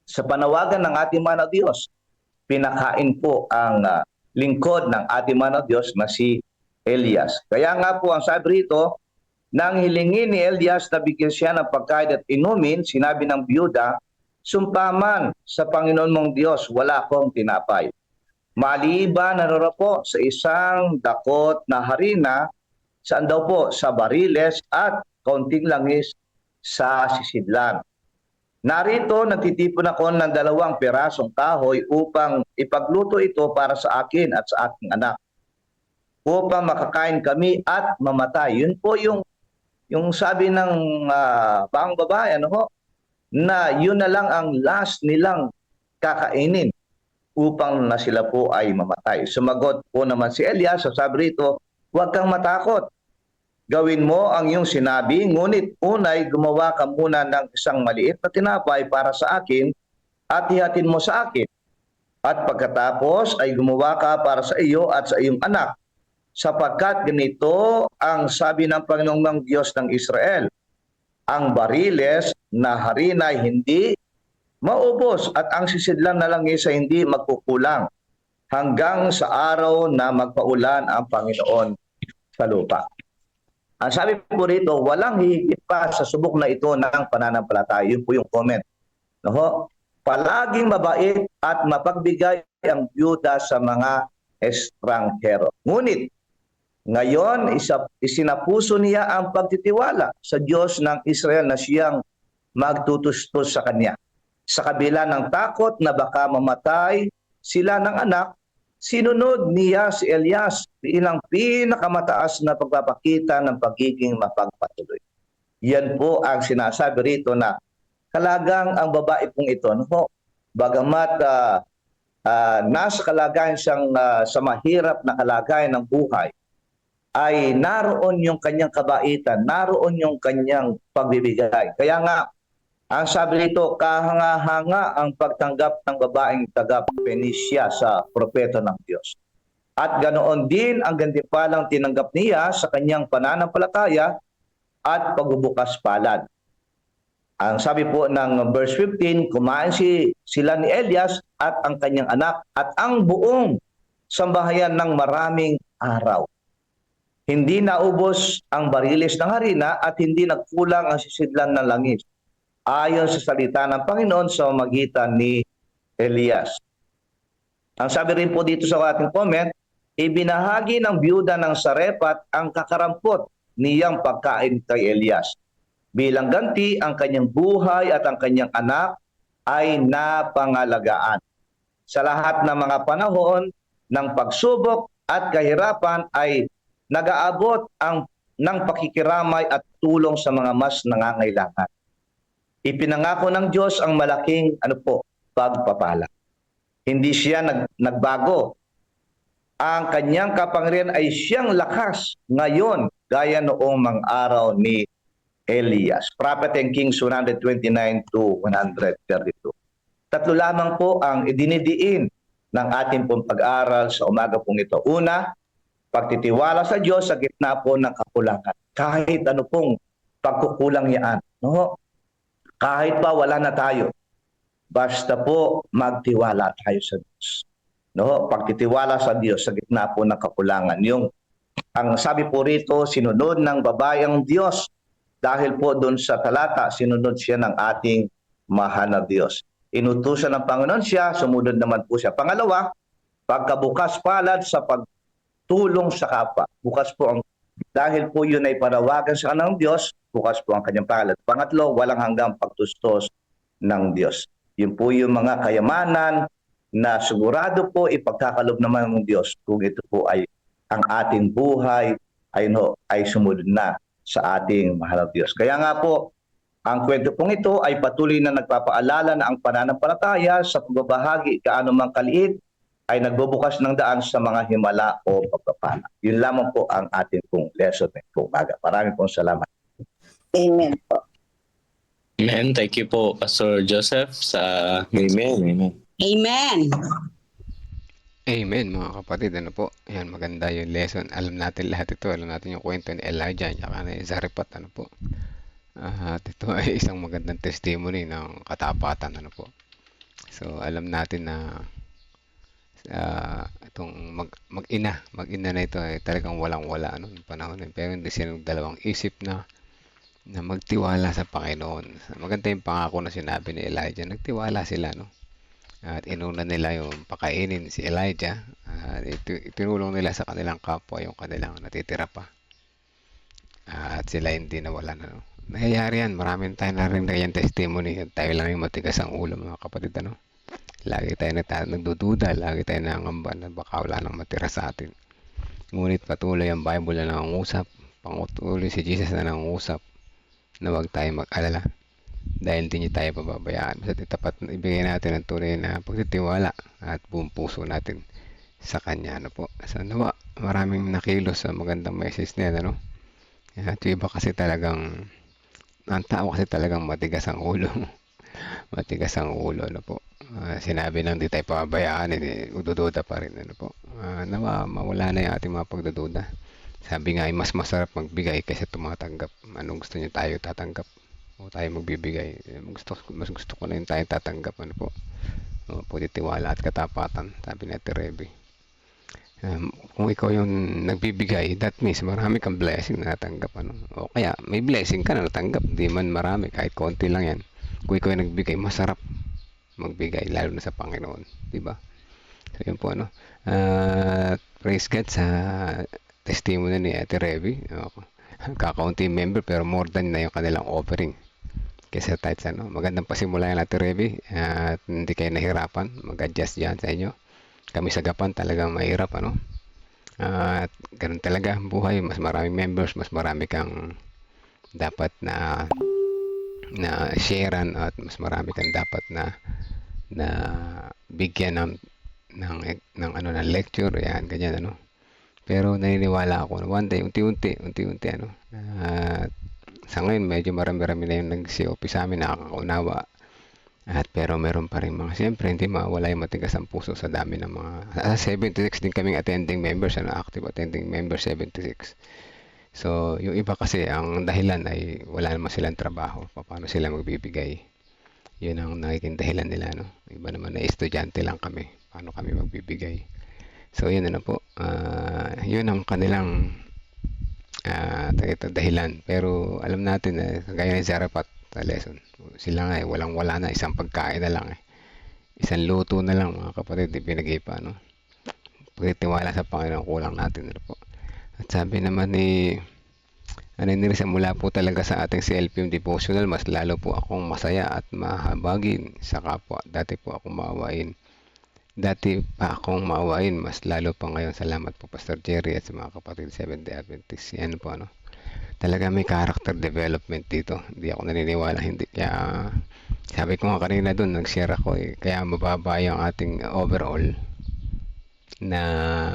S12: sa panawagan ng ating Mana Diyos. Pinakain po ang lingkod ng ating Mana Diyos na si Elias. Kaya nga po ang sabi rito, nang hilingin ni Elias na bigyan siya ng pagkain at inumin, sinabi ng byuda, sumpaman sa Panginoon mong Diyos, wala akong tinapay. Maliban na po sa isang dakot na harina, saan daw po? Sa bariles at kaunting langis sa sisidlan. Narito, nagtitipon ako ng 2 pirasong kahoy upang ipagluto ito para sa akin at sa aking anak. Upang makakain kami at mamatay. Yun po yung sabi ng pang babae, ano ho? Na yun na lang ang last nilang kakainin upang na sila po ay mamatay. Sumagot po naman si Elias, sabi rito, huwag kang matakot. Gawin mo ang iyong sinabi, ngunit unay gumawa ka muna ng isang maliit na tinapay para sa akin at ihatin mo sa akin. At pagkatapos ay gumawa ka para sa iyo at sa iyong anak. Sapagkat ganito ang sabi ng Panginoong ng Diyos ng Israel, ang bariles na harina ay hindi maubos at ang sisidlan na langis ay hindi magkukulang hanggang sa araw na magpaulan ang Panginoon sa lupa. Ang sabi po rito, walang hihigit pa sa subok na ito ng pananampalataya. Yun po yung comment. No? Palaging mabait at mapagbigay ang byuda sa mga estranghero. Ngunit, ngayon, isinapuso niya ang pagtitiwala sa Diyos ng Israel na siyang magtutustos sa kanya. Sa kabila ng takot na baka mamatay sila ng anak, sinunod niya si Elias bilang pinakamataas na pagpapakita ng pagiging mapagpatuloy. Yan po ang sinasabi rito na kalagang ang babae pong ito, no? Bagamat nasa kalagayan siyang sa mahirap na kalagayan ng buhay, ay naroon yung kanyang kabaitan, naroon yung kanyang pagbibigay. Kaya nga, ang sabi nito, kahanga-hanga ang pagtanggap ng babaeng taga-Penisya sa propeta ng Diyos. At ganoon din ang gantimpalang tinanggap niya sa kanyang pananampalataya at pagbubukas palad. Ang sabi po ng verse 15, kumain sila ni Elias at ang kanyang anak at ang buong sambahayan ng maraming araw. Hindi naubos ang bariles ng harina at hindi nagkulang ang sisidlan ng langis, ayon sa salita ng Panginoon sa magitan ni Elias. Ang sabi rin po dito sa ating comment, ibinahagi ng byuda ng Sarephat ang kakarampot niyang pagkain kay Elias. Bilang ganti, ang kanyang buhay at ang kanyang anak ay napangalagaan. Sa lahat ng mga panahon ng pagsubok at kahirapan ay nag-aabot ng pakikiramay at tulong sa mga mas nangangailangan. Ipinangako ng Diyos ang malaking pagpapala. Hindi siya nagbago. Ang kanyang kapangyarihan ay siyang lakas ngayon gaya noong mga araw ni Elias. Prophet and Kings 129 to 132. Tatlo lamang po ang idinidiin ng ating pong pag-aaral sa umaga pong ito. Una, pagtitiwala sa Diyos sa gitna po ng kakulangan. Kahit ano pong pagkukulang yan. No? Kahit pa wala na tayo, basta po magtiwala tayo sa Diyos. No? Pagtitiwala sa Diyos sa gitna po ng kakulangan. Ang sabi po rito, sinunod ng babae ang Diyos. Dahil po doon sa talata, sinunod siya ng ating mahal na Diyos. inutusan ng Panginoon siya, sumunod naman po siya. Pangalawa, pagkabukas palad sa pagtulong sa kapwa. Bukas po ang, dahil po yun ay panawagan sa kanang Diyos, bukas po ang kanyang palad. Pangatlo, walang hanggang pagtustos ng Diyos. Yun po yung mga kayamanan na sigurado po ipagkakalob naman ng Diyos kung ito po ay ang ating buhay ay sumunod na sa ating mahal na Diyos. Kaya nga po, ang kwento pong ito ay patuloy na nagpapaalala na ang pananampalataya sa pagbabahagi kaano mang kaliit ay nagbubukas ng daan sa mga himala o pagpapala. Yun lamang po ang ating pong lesson po umaga. Maraming pong salamat.
S8: Amen po.
S5: Amen. Thank you po, Pastor Joseph, sa... Amen.
S8: Amen.
S3: Amen mga kapatid, ano po? Yan, maganda yung lesson. Alam natin lahat ito. Alam natin yung kwento ni Elijah at ni Zarephath, ano po? At ito ay isang magandang testimony ng katapatan, ano po? So, alam natin na itong mag-ina na ito ay talagang walang-wala ano, ng panahon. Pero hindi sila dalawang isip na magtiwala sa Panginoon. Maganda yung pangako na sinabi ni Elijah. Nagtiwala sila, no? At inuna nila yung pakainin si Elijah. At itinulong nila sa kanilang kapwa yung kanilang natitira pa. At sila hindi nawala na. No? Nangyayari yan. Maraming tayo narinig yan testimony. Tayo lang yung matigas ang ulo mga kapatid. Ano? Lagi tayo nagdududa. Lagi tayo nangamba na baka wala nang matira sa atin. Ngunit patuloy ang Bible na nangungusap. Patuloy si Jesus na nangungusap na huwag tayo mag-alala. Dahil hindi niya tayo pababayaan. Basta itapat na ibigay natin ang tunay na pagtitiwala at buong puso natin sa Kanya. Ano po? So, nawa, maraming nakilos sa magandang message niya. Ano? At yung iba kasi talagang, ang tao kasi talagang matigas ang ulo. Matigas ang ulo. Ano po? Sinabi nang di tayo pababayaan, udududa pa rin. Ano po? Nawa, mawala na yung ating mga pagdududa. Sabi nga ay mas masarap magbigay kaysa tumatanggap. Anong gusto niyo tayo tatanggap? O tayo magbibigay. Mas gusto ko na yung tayo tatanggap. Ano po? Pagtitiwala at katapatan. Sabi ni Ate Reby. Kung ikaw yung nagbibigay, that means marami kang blessing na natanggap. Ano? O kaya may blessing ka na natanggap. Di man marami. Kahit konti lang yan. Kung ikaw yung nagbigay, masarap magbigay. Lalo na sa Panginoon. Diba? So yun po. Ano? Praise God sa testimony ni Ate Reby. Kakaunti member pero more than na yung kanilang offering kaysa tithes. Ano? Magandang pasimula yan Ate Reby at hindi kayo nahirapan. Mag-adjust dyan sa inyo. Kami sa Gapan talagang mahirap. Ano? At ganun talaga ang buhay. Mas maraming members, mas marami kang dapat na sharean at mas marami kang dapat na bigyan ng lecture. Yan, ganyan. Ano? Pero naniniwala ako na one day, unti-unti, ano. Sa ngayon, medyo marami-rami na yung nag-COP sa amin, nakakaunawa. Pero meron pa rin mga, siyempre, hindi mawala yung matigas ang puso sa dami ng mga, 76 din kaming attending members, active attending members, 76. So, yung iba kasi, ang dahilan ay wala naman silang trabaho. Paano sila magbibigay? Yun ang nagiging dahilan nila, no? Iba naman na estudyante lang kami. Paano kami magbibigay? So, yun na po. Yun ang kanilang dahilan. Pero alam natin na kagaya ni Zarephath sa lesson. Sila nga walang-wala na. Isang pagkain na lang. Isang luto na lang mga kapatid. Ibinigay pa. No? Pagtitiwala sa Panginoon kulang natin. Ano po. At sabi naman ni Risa, mula po talaga sa ating CLPM devotional, mas lalo po akong masaya at mahabagin sa kapwa. Dati pa akong maawain, mas lalo pa ngayon. Salamat po Pastor Jerry at sa mga kapatid Seventh-day Adventist. Yan po ano. Talaga may character development dito. Hindi ako naniniwala hindi. Kaya sabi ko nga kanina doon, nag-share ako kaya mababa yung ating overall na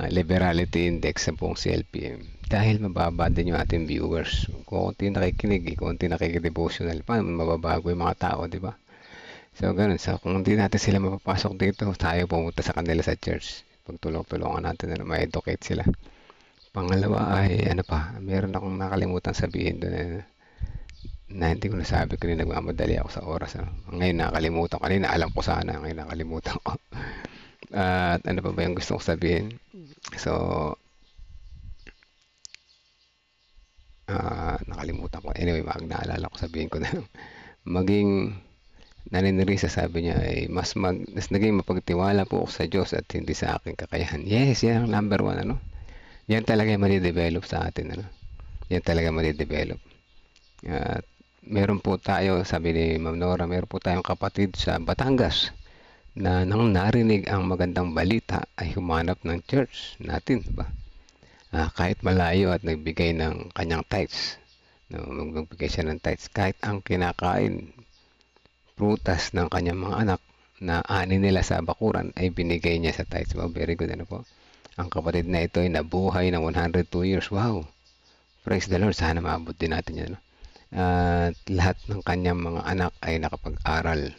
S3: liberality index sa buong CLPM. Dahil mababa din yung ating viewers. Kung konti nakikinig, konti nakikidevotional, paano mababago yung mga tao, di ba? So, ganun. So, kung hindi natin sila mapapasok dito, tayo pumunta sa kanila sa church. Pagtulong-tulungan natin na ma-educate sila. Pangalawa ay, meron akong nakalimutan sabihin doon na hindi ko nasabi ko rin nagmamadali ako sa oras. Ngayon nakalimutan ko. Kanina alam ko sana, ngayon nakalimutan ko. At ano pa ba yung gusto kong sabihin? So, nakalimutan ko. Anyway, naalala ko, sabihin ko na maging Nanay Nerissa sabi niya ay mas naging mapagtiwala po ako sa Diyos at hindi sa aking kakayahan. Yes, yan ang number one, ano? Yan talaga yung madidevelop sa atin, ano? Yan talaga madidevelop. At meron po tayo, sabi ni Ma'am Nora, meron po tayong kapatid sa Batangas na nang narinig ang magandang balita ay humanap ng church natin, ba? Kahit malayo at nagbigay ng kanyang tithes. No, magbigay siya ng tithes. Kahit ang kinakain, prutas ng kanyang mga anak na ani nila sa bakuran ay binigay niya sa tithes. Wow, very good, ano po? Ang kapatid na ito ay nabuhay ng 102 years. Wow! Praise the Lord. Sana maabot din natin yan. No? At lahat ng kanyang mga anak ay nakapag-aral.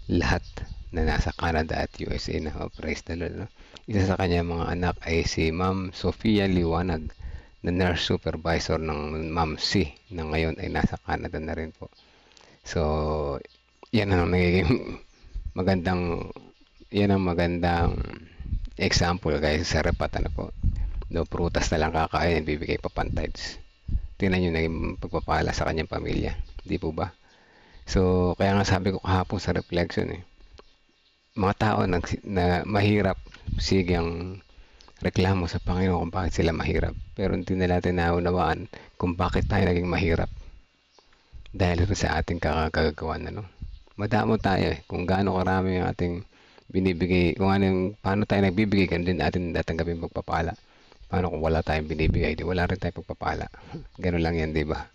S3: Lahat na nasa Canada at USA na. Oh, praise the Lord. No? Isa sa kanyang mga anak ay si Ma'am Sofia Liwanag, na nurse supervisor ng Ma'am C, na ngayon ay nasa Canada na rin po. So, yan ang nagiging magandang example guys sa repat, ano po. No, prutas na lang kakain, bibigay pa pantides. Tingnan nyo na yung pagpapala sa kanyang pamilya. Di po ba? So, kaya nga sabi ko kahapon sa reflection mga tao na mahirap, sige ang reklamo sa Panginoon kung bakit sila mahirap. Pero hindi na natin naunawaan kung bakit tayo naging mahirap. Dahil ito sa ating kagagawan, ano? Madamo tayo kung gaano karami ang ating binibigay, paano tayo nagbibigay, ganun din natin tatanggapin pagpapala. Paano kung wala tayong binibigay, di wala rin tayong pagpapala. Ganun lang yan, di ba?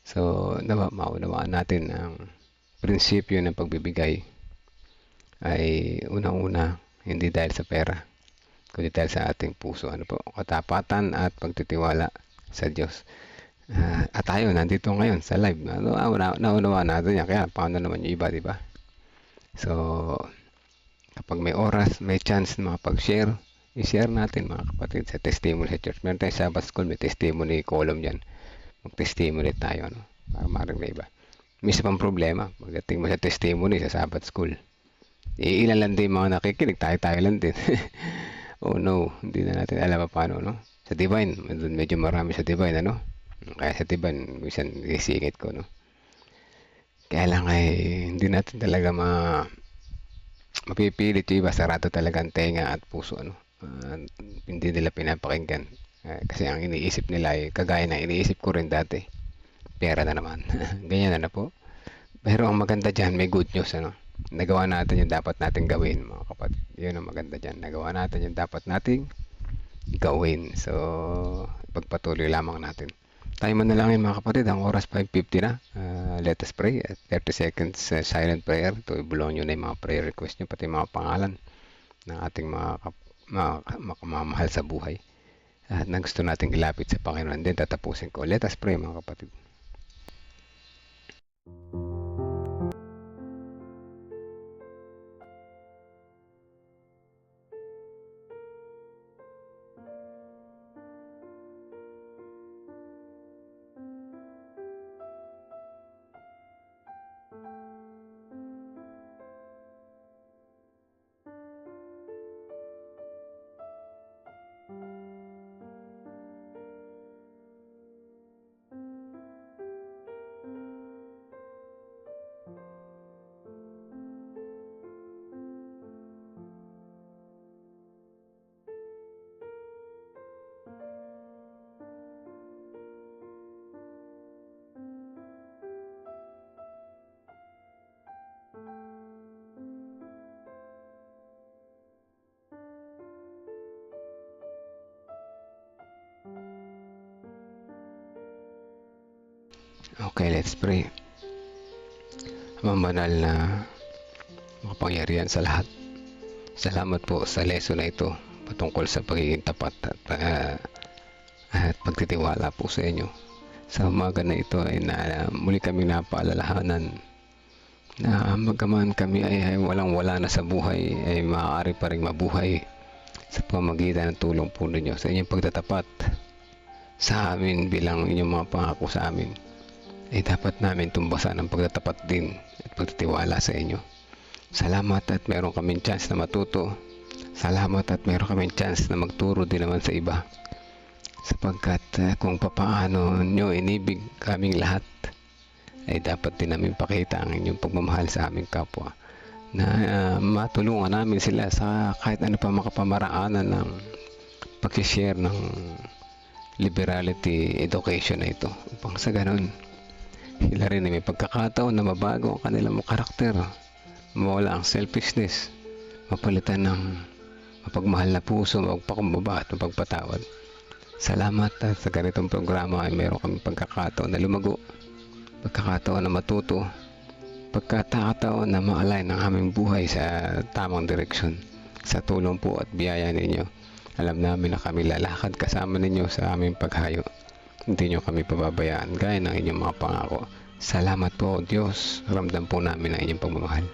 S3: So, maunawaan natin ang prinsipyo ng pagbibigay ay unang-una, hindi dahil sa pera, kundi dahil sa ating puso. Ano po? Katapatan at pagtitiwala sa Diyos. At tayo, nandito ngayon sa live. Naunawaan natin yan. Kaya, paano naman yung iba, di ba? So, kapag may oras, may chance na makapag-share, i-share natin mga kapatid sa testimony sa church. Meron tayong Sabbath School, may testimony column dyan. Mag-testimony tayo, ano? Para maring na iba. May isa pang problema, pagdating mo sa testimony sa Sabbath School, ilan lang din mga nakikinig, tayo lang din. Oh no, hindi na natin alam paano, no? Sa Divine, medyo marami sa Divine, ano? Kaya sa Divine, minsan isingit ko, no? Kaya lang ay hindi natin talaga mapipilit yung iba, sarado talaga ang tenga at puso, ano? Hindi nila pinapakinggan. Kasi ang iniisip nila ay kagaya na iniisip ko rin dati. Pera na naman. Ganyan na po. Pero ang maganda dyan, may good news, ano? Nagawa natin yung dapat nating gawin, mga kapatid. Yun ang maganda dyan. Nagawa natin yung dapat nating gawin. So, ipagpatuloy lamang natin. Tayo man na lang yung mga kapatid. Ang oras 5:50 na. Let us pray. At 30 seconds silent prayer. Ito, ibulong nyo na yung mga prayer request nyo, pati mga pangalan ng ating mga mamahal sa buhay. At na gusto natin ilapit sa Panginoon din, tatapusin ko. Let us pray, mga kapatid. Okay, let's pray. Amang banal na makapangyarihan sa lahat, salamat po sa lesson na ito patungkol sa pagiging tapat at pagtitiwala po sa inyo. Sa umaga na ito ay muli kami napaalalahanan na bagaman kami ay walang-wala na sa buhay, ay maaari pa rin mabuhay sa pamamagitan ng tulong po ninyo sa inyong pagtatapat sa amin bilang inyong mga pangako sa amin. Ay dapat namin tumbasan ang pagtatapat din at pagtitiwala sa inyo. Salamat at meron kaming chance na matuto. Salamat at meron kaming chance na magturo din naman sa iba. Sapagkat kung papaano nyo inibig kaming lahat, ay dapat din namin pakita ang inyong pagmamahal sa aming kapwa, na matulungan namin sila sa kahit ano pa makapamaraanan ng pag-share ng liberality education na ito, upang sa ganun sila rin ay may pagkakataon na mabago ang kanilang mga karakter, mawala ang selfishness, mapalitan ng mapagmahal na puso, mapagpakumbaba at mapagpatawad. Salamat at sa ganitong programa ay meron kami pagkakataon na lumago, pagkakataon na matuto, pagkakataon na ma-align ang aming buhay sa tamang direksyon. Sa tulong po at biyaya ninyo, alam namin na kami lalakad kasama ninyo sa aming paghayo. Hindi nyo kami pababayaan gaya ng inyong mga pangako. Salamat po, Diyos. Ramdam po namin ang inyong pagmamahal.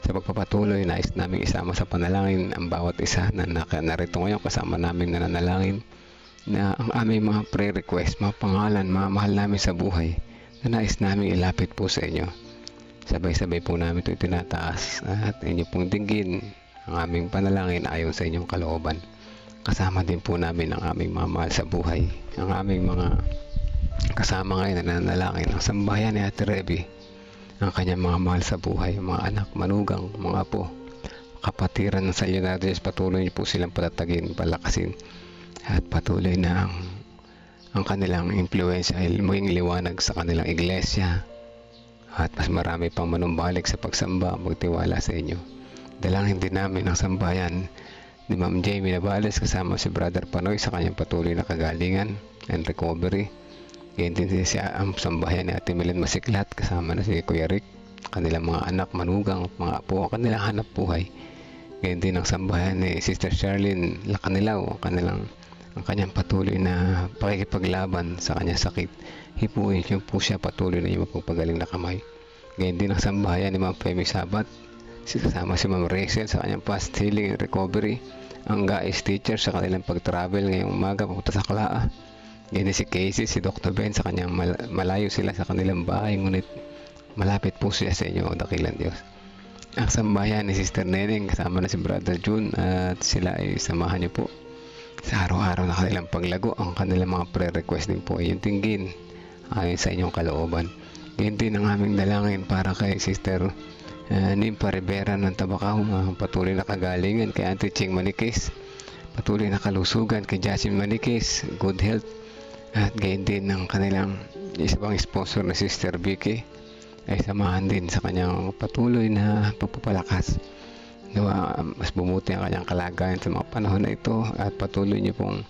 S3: Sa pagpapatuloy, nais namin isama sa panalangin ang bawat isa na narito ngayon kasama namin na nanalangin, na ang aming mga prayer request, mga pangalan, mga mahal namin sa buhay, na nais namin ilapit po sa inyo. Sabay-sabay po namin ito itinataas at inyo pong dinggin ang aming panalangin ayon sa inyong kalooban. Kasama din po namin ang aming mga mahal sa buhay, ang aming mga kasama ngayon na nanalangin, ang sambahayan ni Ate Reby, ang kanyang mga mahal sa buhay, mga anak, manugang, mga apo, kapatiran ng Salyo na Diyos. Patuloy niyo po silang patatagin, palakasin, at patuloy na ang kanilang impluensya ay maging liwanag sa kanilang iglesia, at mas marami pang manumbalik sa pagsamba, magtiwala sa inyo. Dalangin din namin ang sambayan ni Ma'am Jamie Navales kasama si Brother Panoy sa kanyang patuloy na kagalingan and recovery. Ganyan din siya ang sambahayan ni Ate Milen Masiklat kasama na si Kuya Rick, kanilang mga anak, manugang, mga apo, ang kanilang hanap buhay. Ganyan din ang sambahayan ni Sister Charlene Lacanilaw, ang kanyang patuloy na pakikipaglaban sa kanyang sakit. Hipuin niyo po siya, patuloy na yung mapagpagaling na kamay. Ganyan din ang sambahayan ni Ma'am Femi Sabat, kasama si Ma'am Rachel sa kanyang past healing and recovery, ang guys teacher sa kanilang pag-travel ngayong umaga papunta sa Klaa. Ganyan si Casey, si Dr. Ben sa kanyang malayo sila sa kanilang bahay, ngunit malapit po siya sa inyo, dakilan Diyos. Ang sambahayan ni Sister Neneng kasama na si Brother June, at sila ay samahan niyo po sa araw-araw na kanilang paglago. Ang kanilang mga prayer request din po ay yung tinggin ayon sa inyong kalooban. Ganyan din ang aming dalangin para kay Sister Nimpa Rivera ng Tabacao, patuloy na kagalingan, kay Auntie Ching Manikis, patuloy na kalusugan, kay Jasmine Manikis, good health, at gayon din ng kanilang isang sponsor na Sister Vicky ay samahan din sa kanyang patuloy na pagpapalakas. Mas bumuti ang kanyang kalagayan sa mga panahon na ito, at patuloy niyo pong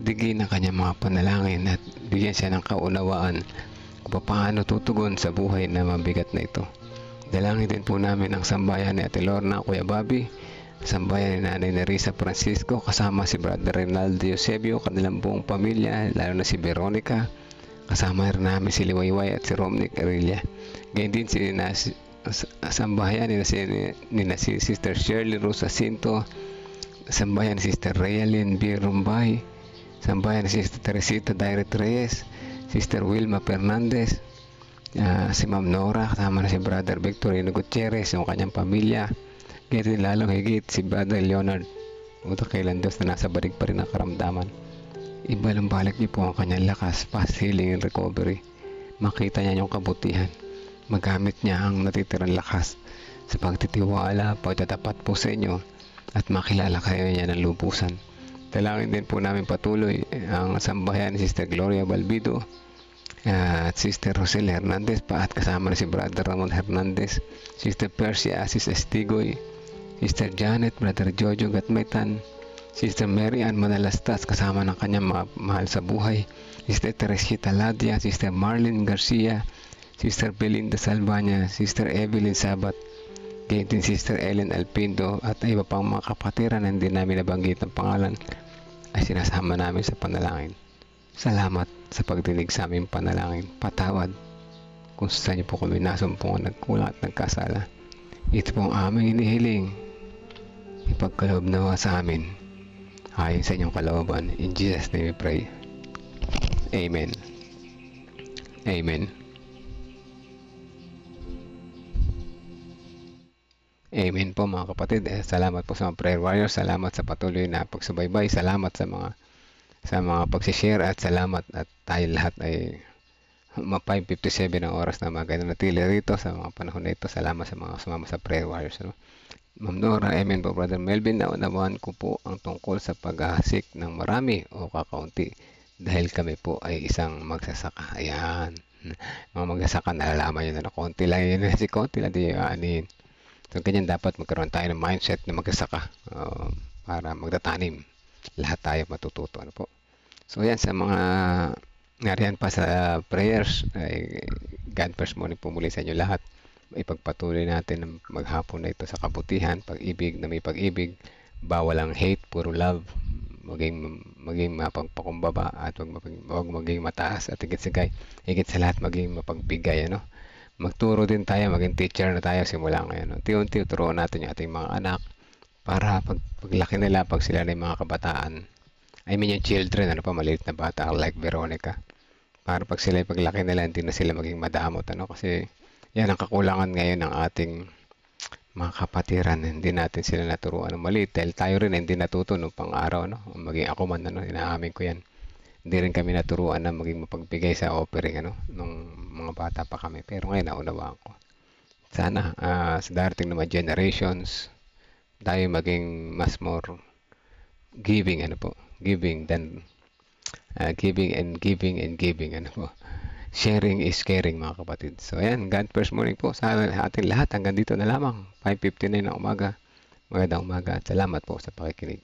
S3: digin ang kanyang mga panalangin at bigyan siya ng kaunawaan kung paano tutugon sa buhay na mabigat na ito. Dalangin din po namin ang sambayan ni Ate Lorna, Kuya Bobby, sambayan ni Nanay Nerissa Francisco kasama si Brother Reynaldo Eusebio, kanilang buong pamilya, lalo na si Veronica, kasama rin namin si Liwayway at si Romnick Arilla. Ganyan din si sambayan ni si Sister Shirley Rosa Cinto, sambayan ni Sister Realyn B. Rumbay, sambayan ni Sister Teresita Dairet Reyes, Sister Wilma Fernandez, si Ma'am Nora, kasama na si Brother Victorino Gutierrez, yung kanyang pamilya. Ganyan din lalong higit si Brother Leonard Utakilan Diyos na nasa barig pa rin ang karamdaman. Ibalang-balik niyo po ang kanyang lakas, past healing and recovery. Makita niya yung kabutihan, magamit niya ang natitirang lakas sa pagtitiwala, pagtatapat po sa inyo, at makilala kayo niya ng lubusan. Dalangin din po namin patuloy ang sambahayan ni Sister Gloria Balbido at Sister Rosel Hernandez at kasama na si Brother Ramon Hernandez, Sister Persia Asis Estigoy, Sister Janet, Brother Jojo Gatmetan, Sister Mary Ann Manalastas kasama ng kanyang mga mahal sa buhay, Sister Teresita Ladia, Sister Marlene Garcia, Sister Belinda Salvania, Sister Evelyn Sabat, ganyan din Sister Ellen Alpindo, at iba pang mga kapatiran na hindi namin nabanggit ang pangalan ay sinasama namin sa panalangin. Salamat sa pagdinig sa aming panalangin. Patawad kung saan niyo po kami nasumpungan, nagkulang at nagkasala. Ito po ang aming inihiling, ipagkaloob nawa sa amin ayon sa inyong kalooban. In Jesus' name we pray. Amen. Amen. Amen po mga kapatid. Salamat po sa mga prayer warriors. Salamat sa patuloy na pagsubaybay. Salamat sa mga pagsishare, at salamat at tayo lahat ay 5:57 ang oras na natili rito sa mga panahon na ito. Salamat sa mga sumama sa prayer warriors. Ano? Ma'am Nora, amen po, Brother Melvin. Naunawaan ko po ang tungkol sa paghahasik ng marami o kakaunti dahil kami po ay isang magsasaka. Ayan. Mga magsasaka, nalalaman nyo na konti lang yun. Si konti lang di anin. So, ganyan dapat magkaroon tayo ng mindset na magsasaka para magtatanim. Lahat tayo matututo. Ano po? So, yan sa mga nariyan pa sa prayers. God first morning po muli sa inyo lahat. Ipagpatuloy natin ang maghapon na ito sa kabutihan, pag-ibig na may pag-ibig, bawal ang hate, puro love, maging mapagpakumbaba at wag maging mataas at higit sa lahat maging mapagbigay, ano. Magturo din tayo, maging teacher na tayo simula ngayon. Unti-unti turuan natin yung ating mga anak para paglaki nila, pag sila na yung mga kabataan, I mean yung children, ano pa, maliit na bata like Veronica, para pag sila paglaki nila hindi na sila maging madamot, ano, kasi yan ang kakulangan ngayon ng ating mga kapatiran. Hindi natin sila naturuan ng maliit dahil tayo rin hindi natuto nung pang-araw, no? Maging ako man, ano, inaamin ko yan. Hindi rin kami naturuan na maging mapagbigay sa offering, ano, nung mga bata pa kami. Pero ngayon naunawaan ko. Sana sa darating na mga generations tayo maging mas more giving, ano po, giving than giving and giving and giving, ano po. Sharing is caring, mga kapatid. So ayan, God first morning po sa ating lahat. Hanggang dito na lamang, 5:59 ng umaga. Magandang umaga at salamat po sa pakikinig.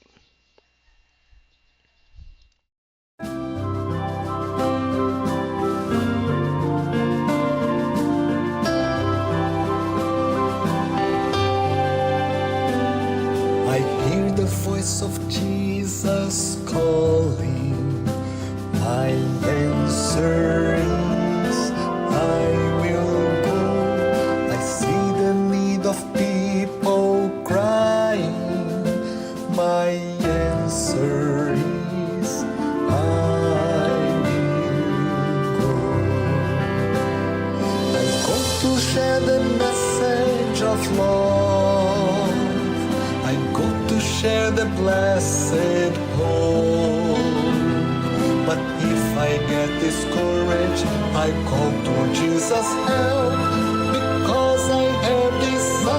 S1: I hear the voice of Jesus calling. My answer is I will go. I see the need of people crying. My answer is I will go. I go to share the message of love. I go to share the blessed hope. But if I get discouraged, I call to Jesus' help, because I have desire.